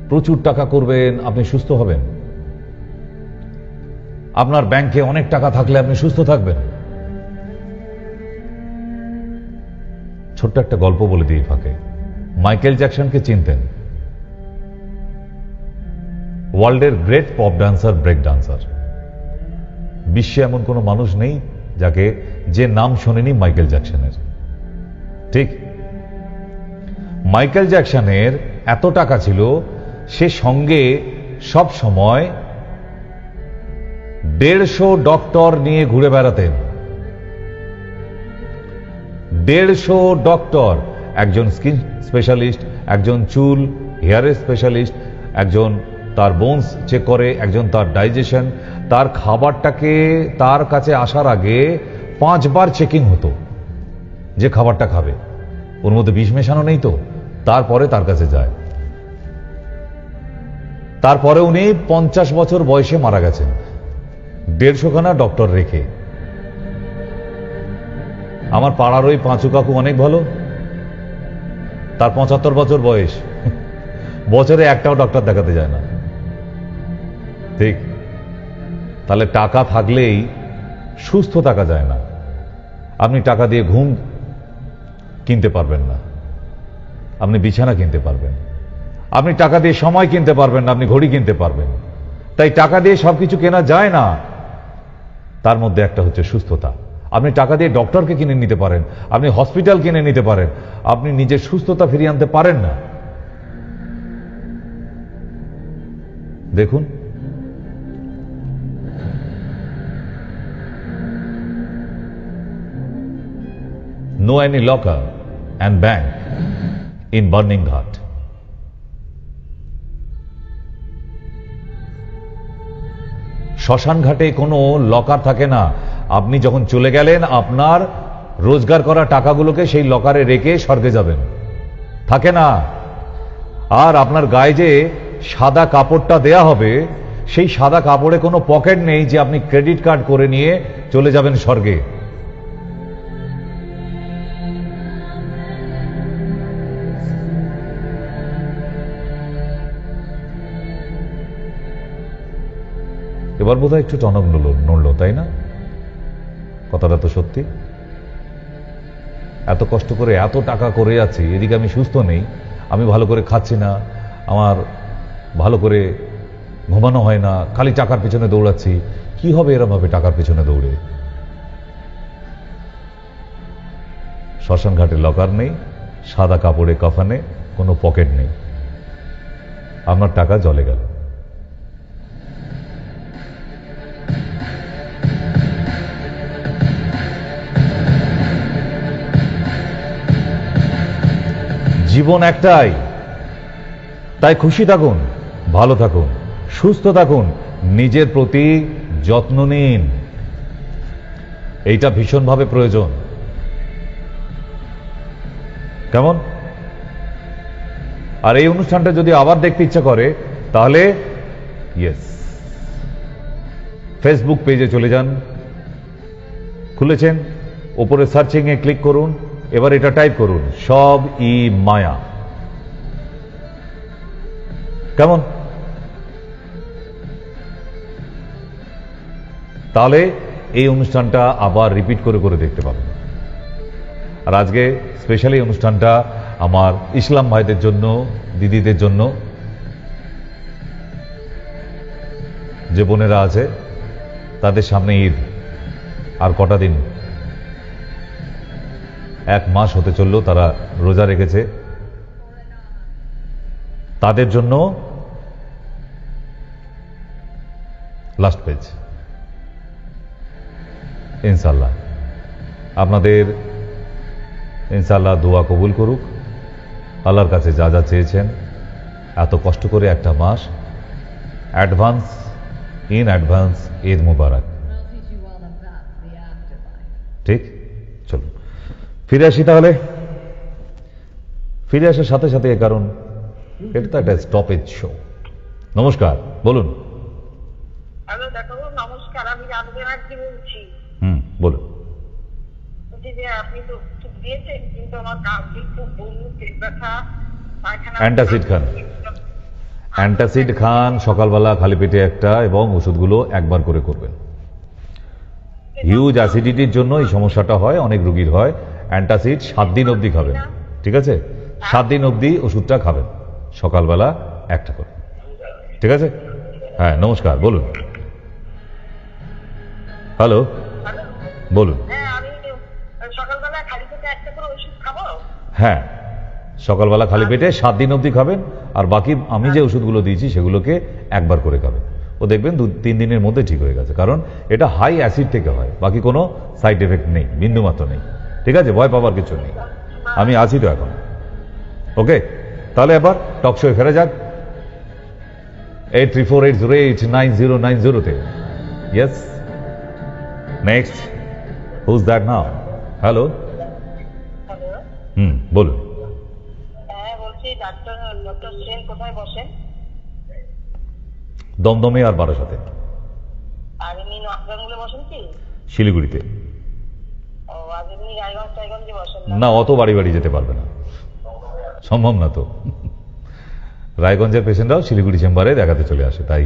প্রচুর টাকা করবেন আপনি সুস্থ হবেন? আপনার ব্যাংকে অনেক টাকা থাকলে আপনি সুস্থ থাকবেন? ছোট্ট একটা গল্প বলে দিই ফাঁকে। মাইকেল জ্যাকসনকে চিনতেন? ওয়ার্ল্ডের great pop dancer, break dancer. বিশ্বে এমন কোনো মানুষ নেই যে নাম শোনেনি মাইকেল জ্যাকসনের। ঠিক, মাইকেল জ্যাকসনের এত টাকা ছিল, সে সঙ্গে সব সময় 150 ডক্টর নিয়ে ঘুরে বেড়াতেন। 150 ডক্টর, একজন স্কিন স্পেশালিস্ট, একজন চুল হেয়ারের স্পেশালিস্ট, একজন তার বোনস চেক করে, একজন তার ডাইজেশন, তার খাবারটাকে তার কাছে আসার আগে 5 বার চেকিং হতো যে খাবারটা খাবে ওর মধ্যে বিষ মেশানো নেই তো, তারপরে তার কাছে যায়। তারপরে উনি 50 বছর বয়সে মারা গেছেন 150 খানা ডক্টর রেখে। আমার পাড়ার ওই পাঁচু কাকু অনেক ভালো, তার 75 বছর বয়স, বছরে একটাও ডক্টর দেখাতে যায় না। ঠিক, তাহলে টাকা থাকলেই সুস্থ থাকা যায় না। আপনি টাকা দিয়ে ঘুম কিনতে পারবেন না, আপনি বিছানা কিনতে পারবেন, আপনি টাকা দিয়ে সময় কিনতে পারবেন না, আপনি ঘড়ি কিনতে পারবেন। তাই টাকা দিয়ে সবকিছু কেনা যায় না। তার মধ্যে একটা হচ্ছে সুস্থতা। আপনি টাকা দিয়ে ডক্টরকে কিনে নিতে পারেন, আপনি হসপিটাল কিনে নিতে পারেন, আপনি নিজের সুস্থতা ফিরিয়ে আনতে পারেন না। দেখুন, no any locker and bank in burning ghat. শ্মশান ঘাটে কোনো লকার থাকে না, আপনি যখন চলে গেলেন আপনার রোজগার করা টাকাগুলোকে সেই লকারে রেখে স্বর্গে যাবেন, থাকে না। আর আপনার গায়ে যে সাদা কাপড়টা দেয়া হবে, সেই সাদা কাপড়ে কোনো পকেট নেই যে আপনি ক্রেডিট কার্ড করে নিয়ে চলে যাবেন স্বর্গে। এবার বোধহয় একটু টনক নড়ল, তাই না? কথাটা তো সত্যি। এত কষ্ট করে এত টাকা করে যাচ্ছি, এদিকে আমি সুস্থ নেই, আমি ভালো করে খাচ্ছি না, আমার ভালো করে ঘুমানো হয় না, খালি টাকার পিছনে দৌড়াচ্ছি। কি হবে এরম ভাবে টাকার পিছনে দৌড়ে? শ্মশান ঘাটে লকার নেই, সাদা কাপড়ে কাফানে কোনো পকেট নেই, আপনার টাকা জলে গেল। জীবন একটাই, তাই খুশি থাকুন, ভালো থাকুন, সুস্থ থাকুন, নিজের প্রতি যত্ন নিন, এইটা ভীষণভাবে প্রয়োজন। কেমন? আর এই অনুষ্ঠানটা যদি আবার দেখতে ইচ্ছা করে তাহলে ইয়েস, ফেসবুক পেজে চলে যান, খুলেছেন, ওপরে সার্চিং এ ক্লিক করুন, এবার এটা টাইপ করুন, সব ই মায়া। কেমন? তাহলে এই অনুষ্ঠানটা আবার রিপিট করে করে দেখতে পাবেন। আর আজকে স্পেশালি অনুষ্ঠানটা আমার ইসলাম ভাইদের জন্য, দিদিদের জন্য, যে বোনেরা আছে তাদের সামনে ঈদ আর কটা দিন, 1 মাস হতে চললো তারা রোজা রেখেছে, তাদের জন্য লাস্ট পেজ। ইনশাআল্লাহ আপনাদের ইনশাআল্লাহ দোয়া কবুল করুক, আল্লাহর কাছে যা যা চেয়েছেন। এত কষ্ট করে একটা মাস, ইন অ্যাডভান্স ঈদ মুবারক। ঠিক, চলুন ফিরে আসি তাহলে। ফিরে আসার সাথে সাথে, কারণ এটা তো একটা স্টপেজ শো। নমস্কার, বলুন। হ্যালো ডাক্তারবাবু, নমস্কার, আমি রাজনীতি বলছি। বলুন। বলছি যে আপনি তো ওষুধ দিয়েছেন, কিন্তু আমার কালকে খুব বমি, পেট ব্যথা, পায়খানা। অ্যান্টাসিড খান, অ্যান্টাসিড খান সকালবেলা খালি পেটে একটা, এবং ওষুধগুলো একবার করে করবেন। হিউজ অ্যাসিডিটির জন্য এই সমস্যাটা হয়, অনেক রোগীর হয়। অ্যান্টাসিড 7 দিন অবধি খাবেন, ঠিক আছে? 7 দিন অবধি ওষুধটা খাবেন, সকালবেলা একটা করে, ঠিক আছে? হ্যাঁ, নমস্কার, বলুন। হ্যালো, বলুন। হ্যাঁ, আমি সকালবেলা খালি পেটে একটা করে ওষুধ খাবো? হ্যাঁ, সকালবেলা খালি পেটে 7 দিন অবধি খাবেন, আর বাকি আমি যে ওষুধগুলো দিয়েছি সেগুলোকে একবার করে খাবেন। ও দেখবেন 2-3 দিনের মধ্যে ঠিক হয়ে গেছে, কারণ এটা হাই অ্যাসিড থেকে হয়, বাকি কোনো সাইড এফেক্ট নেই, বিন্দুমাত্র নেই, ঠিক আছে? ভয় পাবার কিছু নেই, আমি আছি তো এখন। ওকে, তাহলে এবার টক শোয়ে ফেরা যাক। 8348089090 তে। Yes, next, who's that now? Hello. Hello. বলুন। হ্যাঁ, বলছি ডক্টর সেন কোথায় বসেন? দমদমে আর বারাসাতে। আর এমনি নকশালগুলো বসেন কি? শিলিগুড়িতে। ও, আর এমনি রায়গঞ্জে বসেন না, অত বাড়ি বাড়ি যেতে পারবে না, সম্ভব না তো। রায়গঞ্জের পেশেন্টরাও শিলিগুড়ি চেম্বারে দেখাতে চলে আসে, তাই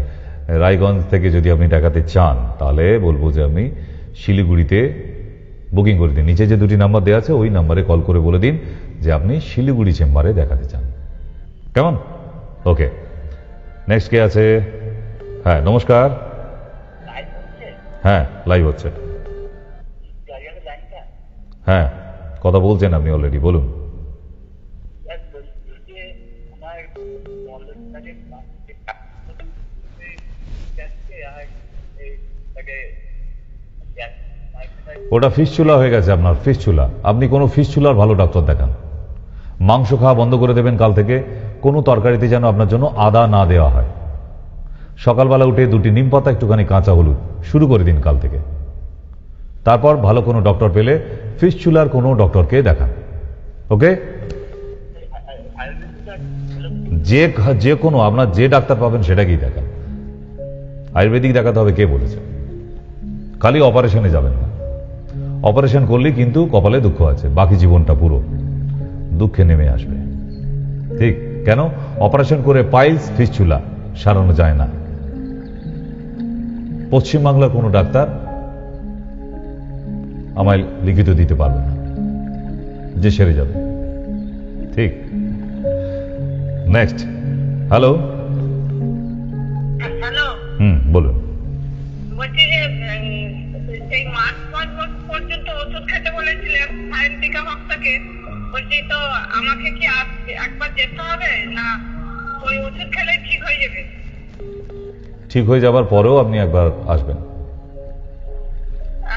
রায়গঞ্জ থেকে যদি আপনি দেখাতে চান তাহলে বলবো যে আপনি শিলিগুড়িতে বুকিং করে দিন। নিচে যে 2টি নাম্বার দেওয়া আছে ওই নাম্বারে কল করে বলে দিন যে আপনি শিলিগুড়ি চেম্বারে দেখাতে চান। কেমন? ওকে, নেক্সট কে আছে? হ্যাঁ, নমস্কার। হ্যাঁ, লাইভ হচ্ছে। হ্যাঁ, কথা বলছেন আপনি অলরেডি, বলুন। ওটা ফিস্চুলা হয়ে গেছে আপনার, ফিস্চুলা। আপনি কোনো ফিস্চুলার ভালো ডাক্তার দেখান। মাংস খাওয়া বন্ধ করে দেবেন কাল থেকে, কোনো তরকারিতে যেন আপনার জন্য আদা না দেওয়া হয়। সকালবেলা উঠে 2টি নিম পাতা, একটুখানি কাঁচা হলুদ, শুরু করে দিন কাল থেকে। তারপর ভালো কোনো ডক্টর পেলে ফিস্চুলার কোনো ডক্টরকে দেখান। ওকে, যে কোনো আপনার যে ডাক্তার পাবেন সেটাকেই দেখান। আয়ুর্বেদিক দেখাতে হবে কে বলেছে? খালি অপারেশনে যাবেন না। অপারেশন করলেই কিন্তু কপালে দুঃখ আছে, বাকি জীবনটা পুরো দুঃখে নেমে আসবে। ঠিক কেন? অপারেশন করে পাইলস ফিস্চুলা সারানো যায় না। পশ্চিমবাংলার কোনো ডাক্তার আমায় লিখিত দিতে পারবে না যে সেরে যাবে। ঠিক, নেক্সট। হ্যালো। হ্যালো, বলুন। বলছি যে সেই মার্চ মাস পর্যন্ত ওষুধ খেতে বলেছিলেন সায়ন্তিকা ভক্তকে, বলছি তো আমাকে কি একবার যেতে হবে না ওই ওষুধ খেলে ঠিক হয়ে যাবে? ঠিক হয়ে যাবার পরেও আপনি একবার আসবেন।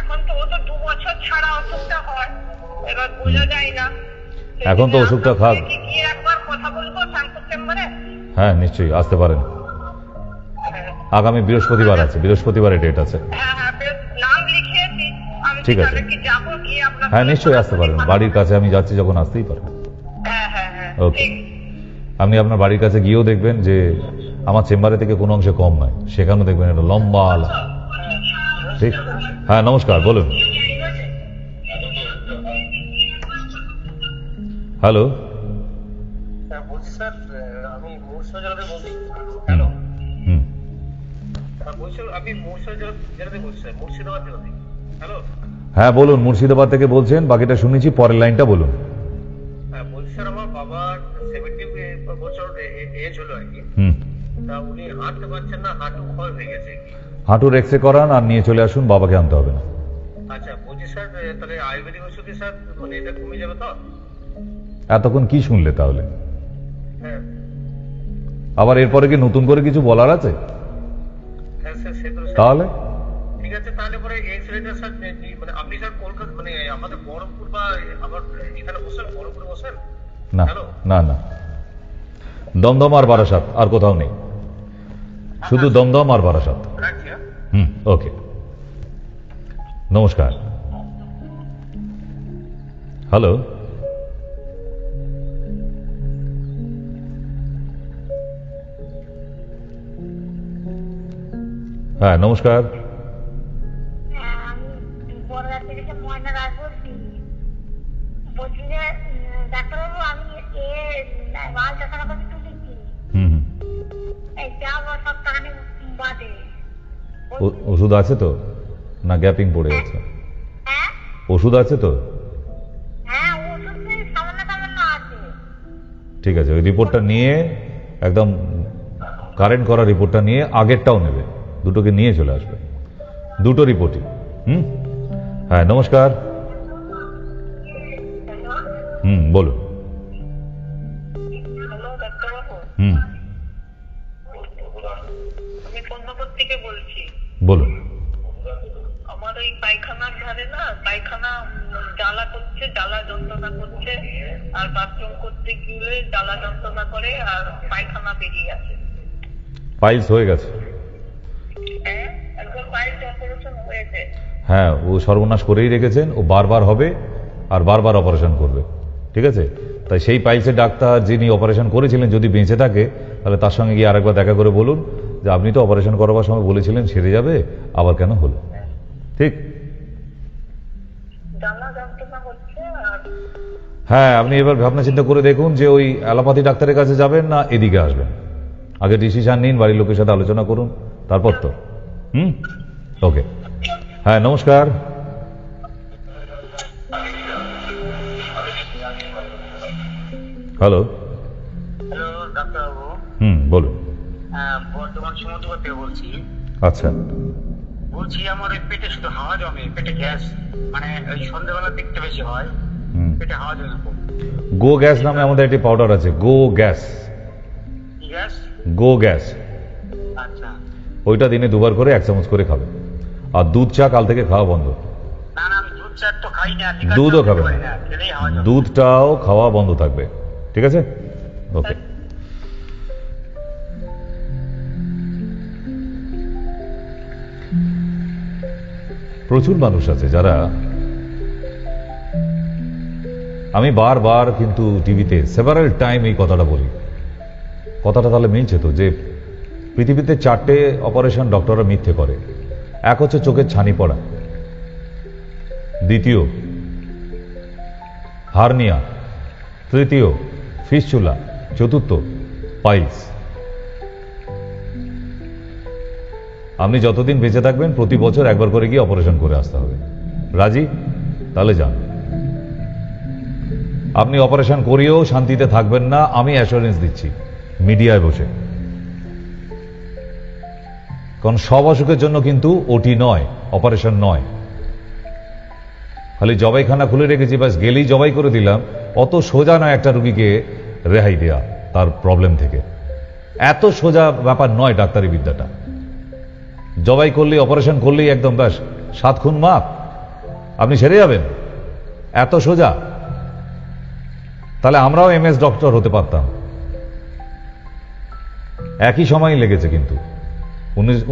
এখন তো ও তো 2 বছর ছাড়া ওষুধটা হয়, এবার বোঝা যায় না। এখন তো ওষুধটা খান। কি একবার কথা বলবো শ্যামপুর চেম্বারে? হ্যাঁ নিশ্চয়ই আসতে পারেন। আগামী বৃহস্পতিবার আছে, বৃহস্পতিবারে ডেট আছে। হ্যাঁ, নাম লিখিয়েছি আমি। ঠিক আছে। কি যাবো কি আপনার? হ্যাঁ নিশ্চয়ই আসতে পারেন, বাড়ির কাছে আমি যাচ্ছি যখন আসতেই পারেন। হ্যাঁ, ওকে, আপনি আপনার বাড়ির কাছে গিয়েও দেখবেন যে আমার চেম্বারে থেকে কোনো অংশে কম নয়, সেখানেও দেখবেন একটা লম্বা আলা। ঠিক, হ্যাঁ নমস্কার, বলুন। হ্যালো। বলছি স্যার, আমি মুর্শিদাবাদে বলছি। হ্যালো। বলছি আপনি মুর্শিদাবাদে বলছেন? মুর্শিদাবাদ জেলা থেকে। হ্যালো। হ্যাঁ বলুন, মুর্শিদাবাদ থেকে বলছেন, বাকিটা শুনেছি, পরের লাইনটা বলুন। হ্যাঁ বলছি স্যার, আমার বাবার 70 বছর এজ হলো আর কি। তা উনি হাঁটতে পারছেন না, হাঁটু ক্ষয় হয়ে গেছে। হাঁটুর এক্সরে করান আর নিয়ে চলে আসুন, বাবাকে আনতে হবে না। আচ্ছা বলছি স্যার, তাহলে আয়ুর্বেদিক ওষুধে স্যার মানে এটা কমে যাবে তো? এতক্ষণ কি শুনলে তাহলে? হ্যাঁ আবার এরপরে কি নতুন করে কিছু বলার আছে? হ্যাঁ স্যার, সে তো তাহলে ঠিক আছে। তাহলে পরে এক্সরেটা স্যার মানে আপনি স্যার কলকাতা মানে আমাদের বহরমপুর বা আবার এখানে বসেন, বহরমপুরে বসেন? না না না, দমদম আর বারাসাত, আর কোথাও নেই, শুধু দমদম আর বারাসাত। রাখছি। ওকে, নমস্কার। হ্যালো। হ্যাঁ নমস্কার। আমি বড়রা থেকে ময়না রাজ বলছি। বলছি যে ডাক্তারবাবু, আমি মাল টাকা আমি তুলেছি এই 4 সপ্তাহখানি বাদে। ওষুধ আছে তো না গ্যাপিং পড়ে আছে? হ্যাঁ ওষুধ আছে তো? হ্যাঁ, ওষুধ সামান্য সামান্য আছে। ঠিক আছে, ওই রিপোর্টটা নিয়ে একদম কারেন্ট করা রিপোর্টটা নিয়ে আগেরটাও নেবে, দুটোকে নিয়ে চলে আসবে, দুটো রিপোর্টই। হ্যাঁ নমস্কার। বলুন। হ্যালো ডাক্তারবাবু, আমি পূর্ণপুর থেকে বলছি। বলুন। আমার ওই পায়খানার ধারে না, পায়খানা জ্বালা করছে, জ্বালা যন্ত্রণা করছে, আর বাথরুম করতে গেলে জ্বালা যন্ত্রণা করে, আর পায়খানা বেরিয়ে আসে। পাইলস হয়ে গেছে? হ্যাঁ, একবার পাইলস অপারেশন হয়েছে। হ্যাঁ, ও সর্বনাশ করেই রেখেছেন, ও বারবার হবে আর বারবার অপারেশন করবে। ঠিক আছে, তাই সেই পাইলসের ডাক্তার যিনি অপারেশন করেছিলেন যদি বেঁচে থাকে, তাহলে তার সঙ্গে গিয়ে আরেকবার দেখা করে বলুন যে আপনি তো অপারেশন করবার সময় বলেছিলেন সেরে যাবে, আবার কেন হলো? ঠিক। জ্বালা যন্ত্রণা হচ্ছে। আর হ্যাঁ, আপনি এবার ভাবনা চিন্তা করে দেখুন যে ওই অ্যালোপ্যাথি ডাক্তারের কাছে যাবেন না এদিকে আসবেন। আগে ডিসিশন নিন, বাড়ির লোকের সাথে আলোচনা করুন, তারপর তো। ওকে, হ্যাঁ নমস্কার। হ্যালো। হ্যালো ডাক্তারবাবু। বলুন। বর্তমান সমুদ্র থেকে বলছি। আচ্ছা। বলছি আমার ওই পেটে শুধু হাওয়া জমে, পেটে গ্যাস, মানে ওই সন্ধ্যাবেলার দিকটা বেশি হয়, পেটে হাওয়া জমে খুব। গো গ্যাস নামে আমাদের একটি পাউডার আছে, গো গ্যাস। গ্যাস? গো গ্যাস। আচ্ছা। ওইটা দিনে 2বার করে 1 চামচ করে খাবে। আর দুধ চা কাল থেকে খাওয়া বন্ধ। না না, আমি দুধ চা তো খাই না। দুধও খাবে না, দুধটাও খাওয়া বন্ধ থাকবে। ঠিক আছে, ওকে। প্রচুর মানুষ আছে যারা, আমি বারবার কিন্তু টিভিতে সেভারাল টাইম এই কথাটা বলি, কথাটা তাহলে মিলছে তো, যে পৃথিবীতে 4টে অপারেশন ডক্টররা মিথ্যে করে। এক হচ্ছে চোখের ছানি পড়া, দ্বিতীয় হার্নিয়া, তৃতীয় ফিস্চুলা, চতুর্থ পাইলস। আপনি যতদিন বেঁচে থাকবেন প্রতি বছর একবার করে গিয়ে অপারেশন করে আসতে হবে। রাজি? তাহলে যান। আপনি অপারেশন করিয়েও শান্তিতে থাকবেন না, আমি অ্যাসুরেন্স দিচ্ছি মিডিয়ায় বসে। কারণ সব অসুখের জন্য কিন্তু ওটি নয়, অপারেশন নয়। খালি জবাইখানা খুলে রেখেছি, বাস গেলেই জবাই করে দিলাম, অত সোজা নয় একটা রুগীকে রেহাই দেয়া তার প্রবলেম থেকে। এত সোজা ব্যাপার নয় ডাক্তারি বিদ্যাটা। জবাই করলেই, অপারেশন করলেই একদম ব্যাস 7 খুন মাপ, আপনি সেরে যাবেন, এত সোজা? তাহলে আমরাও MS ডক্টর হতে পারতাম। একই সময় লেগেছে কিন্তু,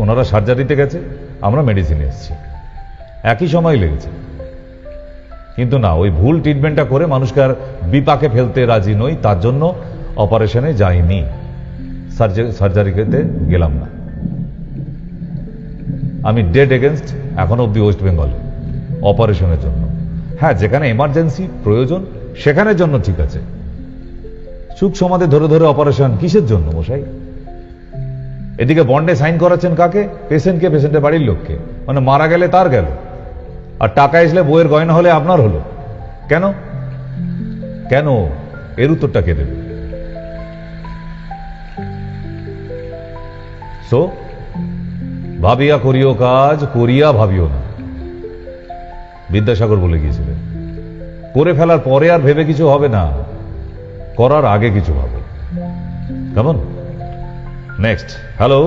ওনারা সার্জারিতে গেছে, আমরা মেডিসিনে এসেছি, একই সময় লেগেছে। কিন্তু না, ওই ভুল ট্রিটমেন্টটা করে মানুষকে আর বিপাকে ফেলতে রাজি নই, তার জন্য অপারেশনে যাইনি, সার্জারিতে গেলাম না। আমি ডেড এগেনস্ট এখনো অব্দি ওয়েস্ট বেঙ্গলে অপারেশনের জন্য। হ্যাঁ, যেখানে এমার্জেন্সি প্রয়োজন সেখানের জন্য ঠিক আছে। সুখ সমাধে ধরে ধরে অপারেশন কিসের জন্য মশাই? এদিকে বন্ডে সাইন করাচ্ছেন কাকে? পেশেন্টকে, পেশেন্টের বাড়ির লোককে। মানে মারা গেলে তার গেল, আর টাকা এসলে বইয়ের গয়না হলে আপনার হলো। কেন? কেন? এর উত্তরটা কে দেবে? সো ভাবিয়া করিও কাজ, করিয়া ভাবিও না, বিদ্যাসাগর বলে গিয়েছিলেন। করে ফেলার পরে আর ভেবে কিছু হবে না, করার আগে কিছু ভাবো। কেমন? নেক্সট। হ্যালো।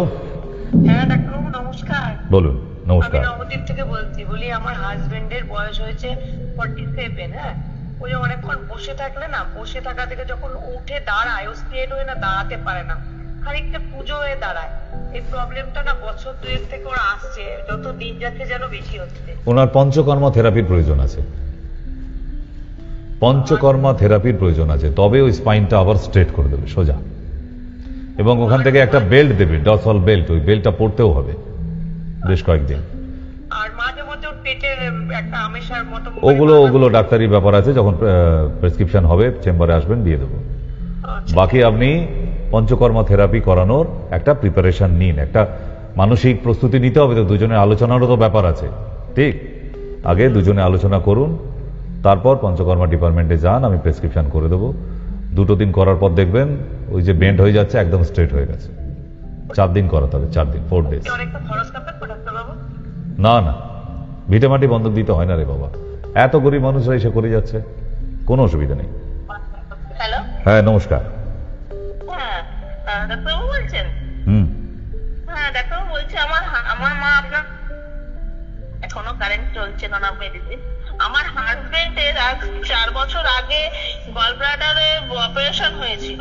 হ্যাঁ ডাক্তারবাবু নমস্কার। বলুন। নমস্কার। আমি নবদ্বীপ থেকে বলছি। বলি আমার হাজবেন্ডের বয়স হয়েছে 47। হ্যাঁ, ওই যে অনেকক্ষণ বসে থাকলে না, বসে থাকা থেকে যখন উঠে দাঁড়ায়, ও স্ট্রেট হয়ে না দাঁড়াতে পারে না, খানিকটা পুজো হয়ে দাঁড়ায়। এই প্রবলেমটা না বছর 2 থেকে ওর আসছে, যত দিন যাচ্ছে যেন বেশি হচ্ছে। ওনার পঞ্চকর্ম থেরাপির প্রয়োজন আছে, পঞ্চকর্মা থেরাপির প্রয়োজন আছে, তবে ওই স্পাইনটা আবার স্ট্রেট করে দেবে সোজা, এবং ওখান থেকে একটা বেল্ট দেবে, ডসল বেল্ট। ওই বেল্টটা পড়তেও হবে বেশ কয়েকদিন। আর মাঝে মধ্যে ওর পেটের একটা আমেশার মতো, ওগুলো ডাক্তারি ব্যাপার আছে, যখন প্রেসক্রিপশন হবে চেম্বারে আসবেন, দিয়ে দেবো। বাকি আপনি পঞ্চকর্মা থেরাপি করানোর একটা প্রিপারেশন নিন, একটা মানসিক প্রস্তুতি নিতে হবে তো, দুজনের আলোচনারও তো ব্যাপার আছে। ঠিক, আগে দুজনে আলোচনা করুন, তারপর পঞ্চকর্মা ডিপার্টমেন্টে যান, আমি প্রেসক্রিপশন করে দেবো। 2 দিন করার পর দেখবেন ওই যে বেন্ড হয়ে যাচ্ছে একদম স্ট্রেট হয়ে গেছে। 4 দিন করাতে হবে, 4 দিন, 4 ডেজ। না না, ভিটেমাটি বন্ধক দিতে হয় না রে বাবা, এত গরিব মানুষরা এসে করে যাচ্ছে, কোনো অসুবিধা নেই। হ্যালো। হ্যাঁ নমস্কার। হ্যাঁ ডাক্তারবাবু বলছেন? হ্যাঁ ডাক্তারবাবু বলছি, আমার মা আপনার এখনো কারেন্ট চলছে না মেডিসিন। আমার হাজবেন্ডের আজ 4 বছর আগে গলব্লাডারে অপারেশন হয়েছিল,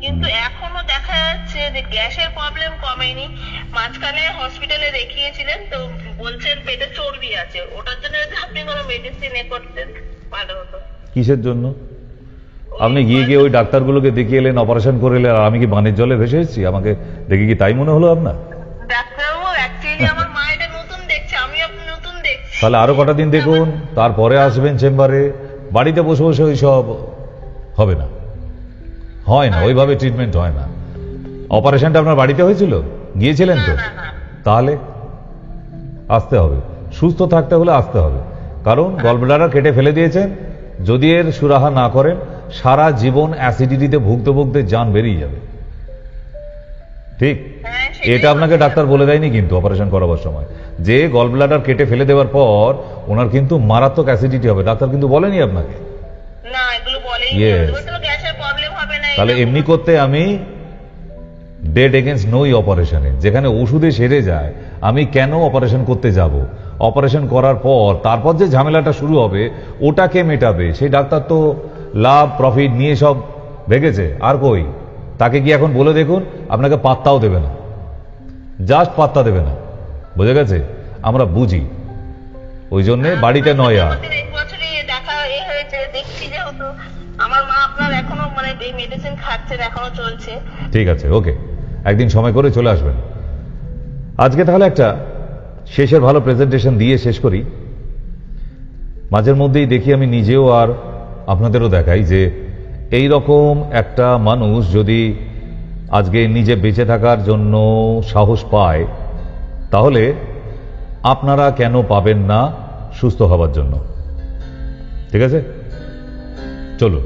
কিন্তু এখনো দেখা যাচ্ছে যে গ্যাসের প্রবলেম কমেনি। মাঝখানে হসপিটালে দেখিয়েছিলেন, তো বলছেন পেটে চর্বি আছে, ওটার জন্য যদি আপনি কোনো মেডিসিন করতেন ভালো হতো। কিসের জন্য? আপনি গিয়ে গিয়ে ওই ডাক্তারগুলোকে দেখিয়ে এলেন, অপারেশন করে এলেন, আর আমি কি বানের জলে ভেসে এসেছি? আমাকে দেখে কি তাই মনে হলো আপনার? ডাক্তারবাবু অ্যাকচুয়ালি আমার মা এটা নতুন দেখছে, আমি আপনি নতুন দেখছি। তাহলে আরো কটা দিন দেখুন, তারপরে আসবেন চেম্বারে। বাড়িতে বসে বসে ওই সব হবে না, হয় না, ওইভাবে ট্রিটমেন্ট হয় না। অপারেশনটা আপনার বাড়িতে হয়েছিল, গিয়েছিলেন তো? তাহলে আসতে হবে, সুস্থ থাকতে হলে আসতে হবে। কারণ গলব্লাডার কেটে ফেলে দিয়েছেন, যদি এর সুরাহা না করেন সারা জীবন অ্যাসিডিটিতে ভুগতে ভুগতে জান বেরিয়ে যাবে। ঠিক, এটা আপনাকে ডাক্তার বলে দেয়নি কিন্তু অপারেশন করাবার সময়, যে গলব্লাডার কেটে ফেলে দেওয়ার পর ওনার কিন্তু মারাত্মক অ্যাসিডিটি হবে, ডাক্তার কিন্তু বলেনি আপনাকে। না, এগুলো বলেই না, গ্যাসের প্রবলেম হবে না। তাহলে এমনি করতে আমি ডেড এগেন্স্ট নই অপারেশনে। যেখানে ওষুধে সেরে যায়, আমি কেন অপারেশন করতে যাব? অপারেশন করার পর তারপর যে ঝামেলাটা শুরু হবে ওটাকে মেটাবে সেই ডাক্তার তো লাভ প্রফিট নিয়ে সব ভেগেছে। আর কই, তাকে কি এখন বলে দেখুন, আপনাকে পাত্তাও দেবে না, জাস্ট পাত্তা দেবে না। বুঝে গেছে? আমরা বুঝি, ওই জন্য বাড়িতে নয় আর। এই বছরই দেখা হয়েছে, দেখছি যেহেতু আমার মা আপনার এখনো মানে মেডিসিন খাচ্ছেন, এখনো চলছে। ঠিক আছে, ওকে, একদিন সময় করে চলে আসবেন। আজকে তাহলে একটা শেষের ভালো প্রেজেন্টেশন দিয়ে শেষ করি। মাঝের মধ্যেই দেখি আমি নিজেও আর আপনাদেরও দেখাই যে এই রকম একটা মানুষ যদি আজকে নিজে বেঁচে থাকার জন্য সাহস পায়, তাহলে আপনারা কেন পাবেন না সুস্থ হবার জন্য? ঠিক আছে, চলো।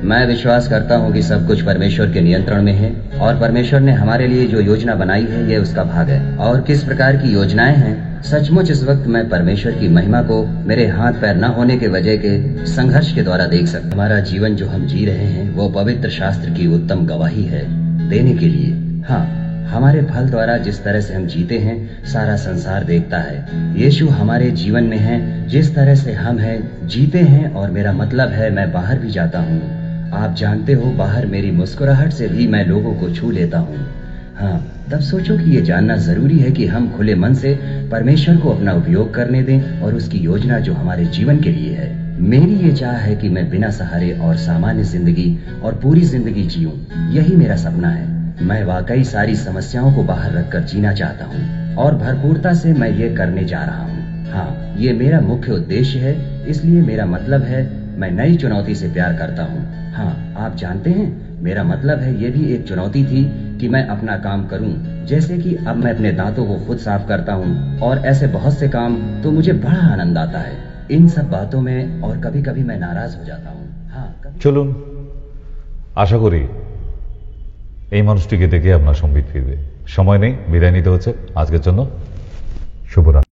मैं विश्वास करता हूँ कि सब कुछ परमेश्वर के नियंत्रण में है और परमेश्वर ने हमारे लिए जो योजना बनाई है ये उसका भाग है। और किस प्रकार की योजनाएं हैं, सचमुच इस वक्त मैं परमेश्वर की महिमा को मेरे हाथ पैर न होने के वजह के संघर्ष के द्वारा देख सकता। हमारा जीवन जो हम जी रहे हैं वो पवित्र शास्त्र की उत्तम गवाही है देने के लिए। हाँ, हमारे फल द्वारा जिस तरह से हम जीते हैं सारा संसार देखता है। यीशु हमारे जीवन में है, जिस तरह से हम हैं जीते हैं। और मेरा मतलब है मैं बाहर भी जाता हूँ, आप जानते हो, बाहर मेरी मुस्कुराहट से भी मैं लोगों को छू लेता हूँ। हाँ, तब सोचो कि ये जानना जरूरी है कि हम खुले मन से परमेश्वर को अपना उपयोग करने दें और उसकी योजना जो हमारे जीवन के लिए है। मेरी ये चाह है कि मैं बिना सहारे और सामान्य जिंदगी और पूरी जिंदगी जीऊं, यही मेरा सपना है। मैं वाकई सारी समस्याओं को बाहर रखकर जीना चाहता हूँ और भरपूरता से मैं ये करने जा रहा हूँ। हाँ, ये मेरा मुख्य उद्देश्य है, इसलिए मेरा मतलब है मैं नई चुनौती से प्यार करता हूँ। हाँ, आप जानते हैं, मेरा मतलब है ये भी एक चुनौती थी कि मैं अपना काम करूं, जैसे कि अब मैं अपने दांतों को खुद साफ करता हूं और ऐसे बहुत से काम, तो मुझे बड़ा आनंद आता है इन सब बातों में। और कभी कभी मैं नाराज हो जाता हूं। हाँ, চলুন, আশা করি এই মানুষটিকে দেখে আপনার সম্বিত ফিরবে। সময় নেই, বিদায় নিতে হচ্ছে আজকের জন্য। শুভরাত্রি।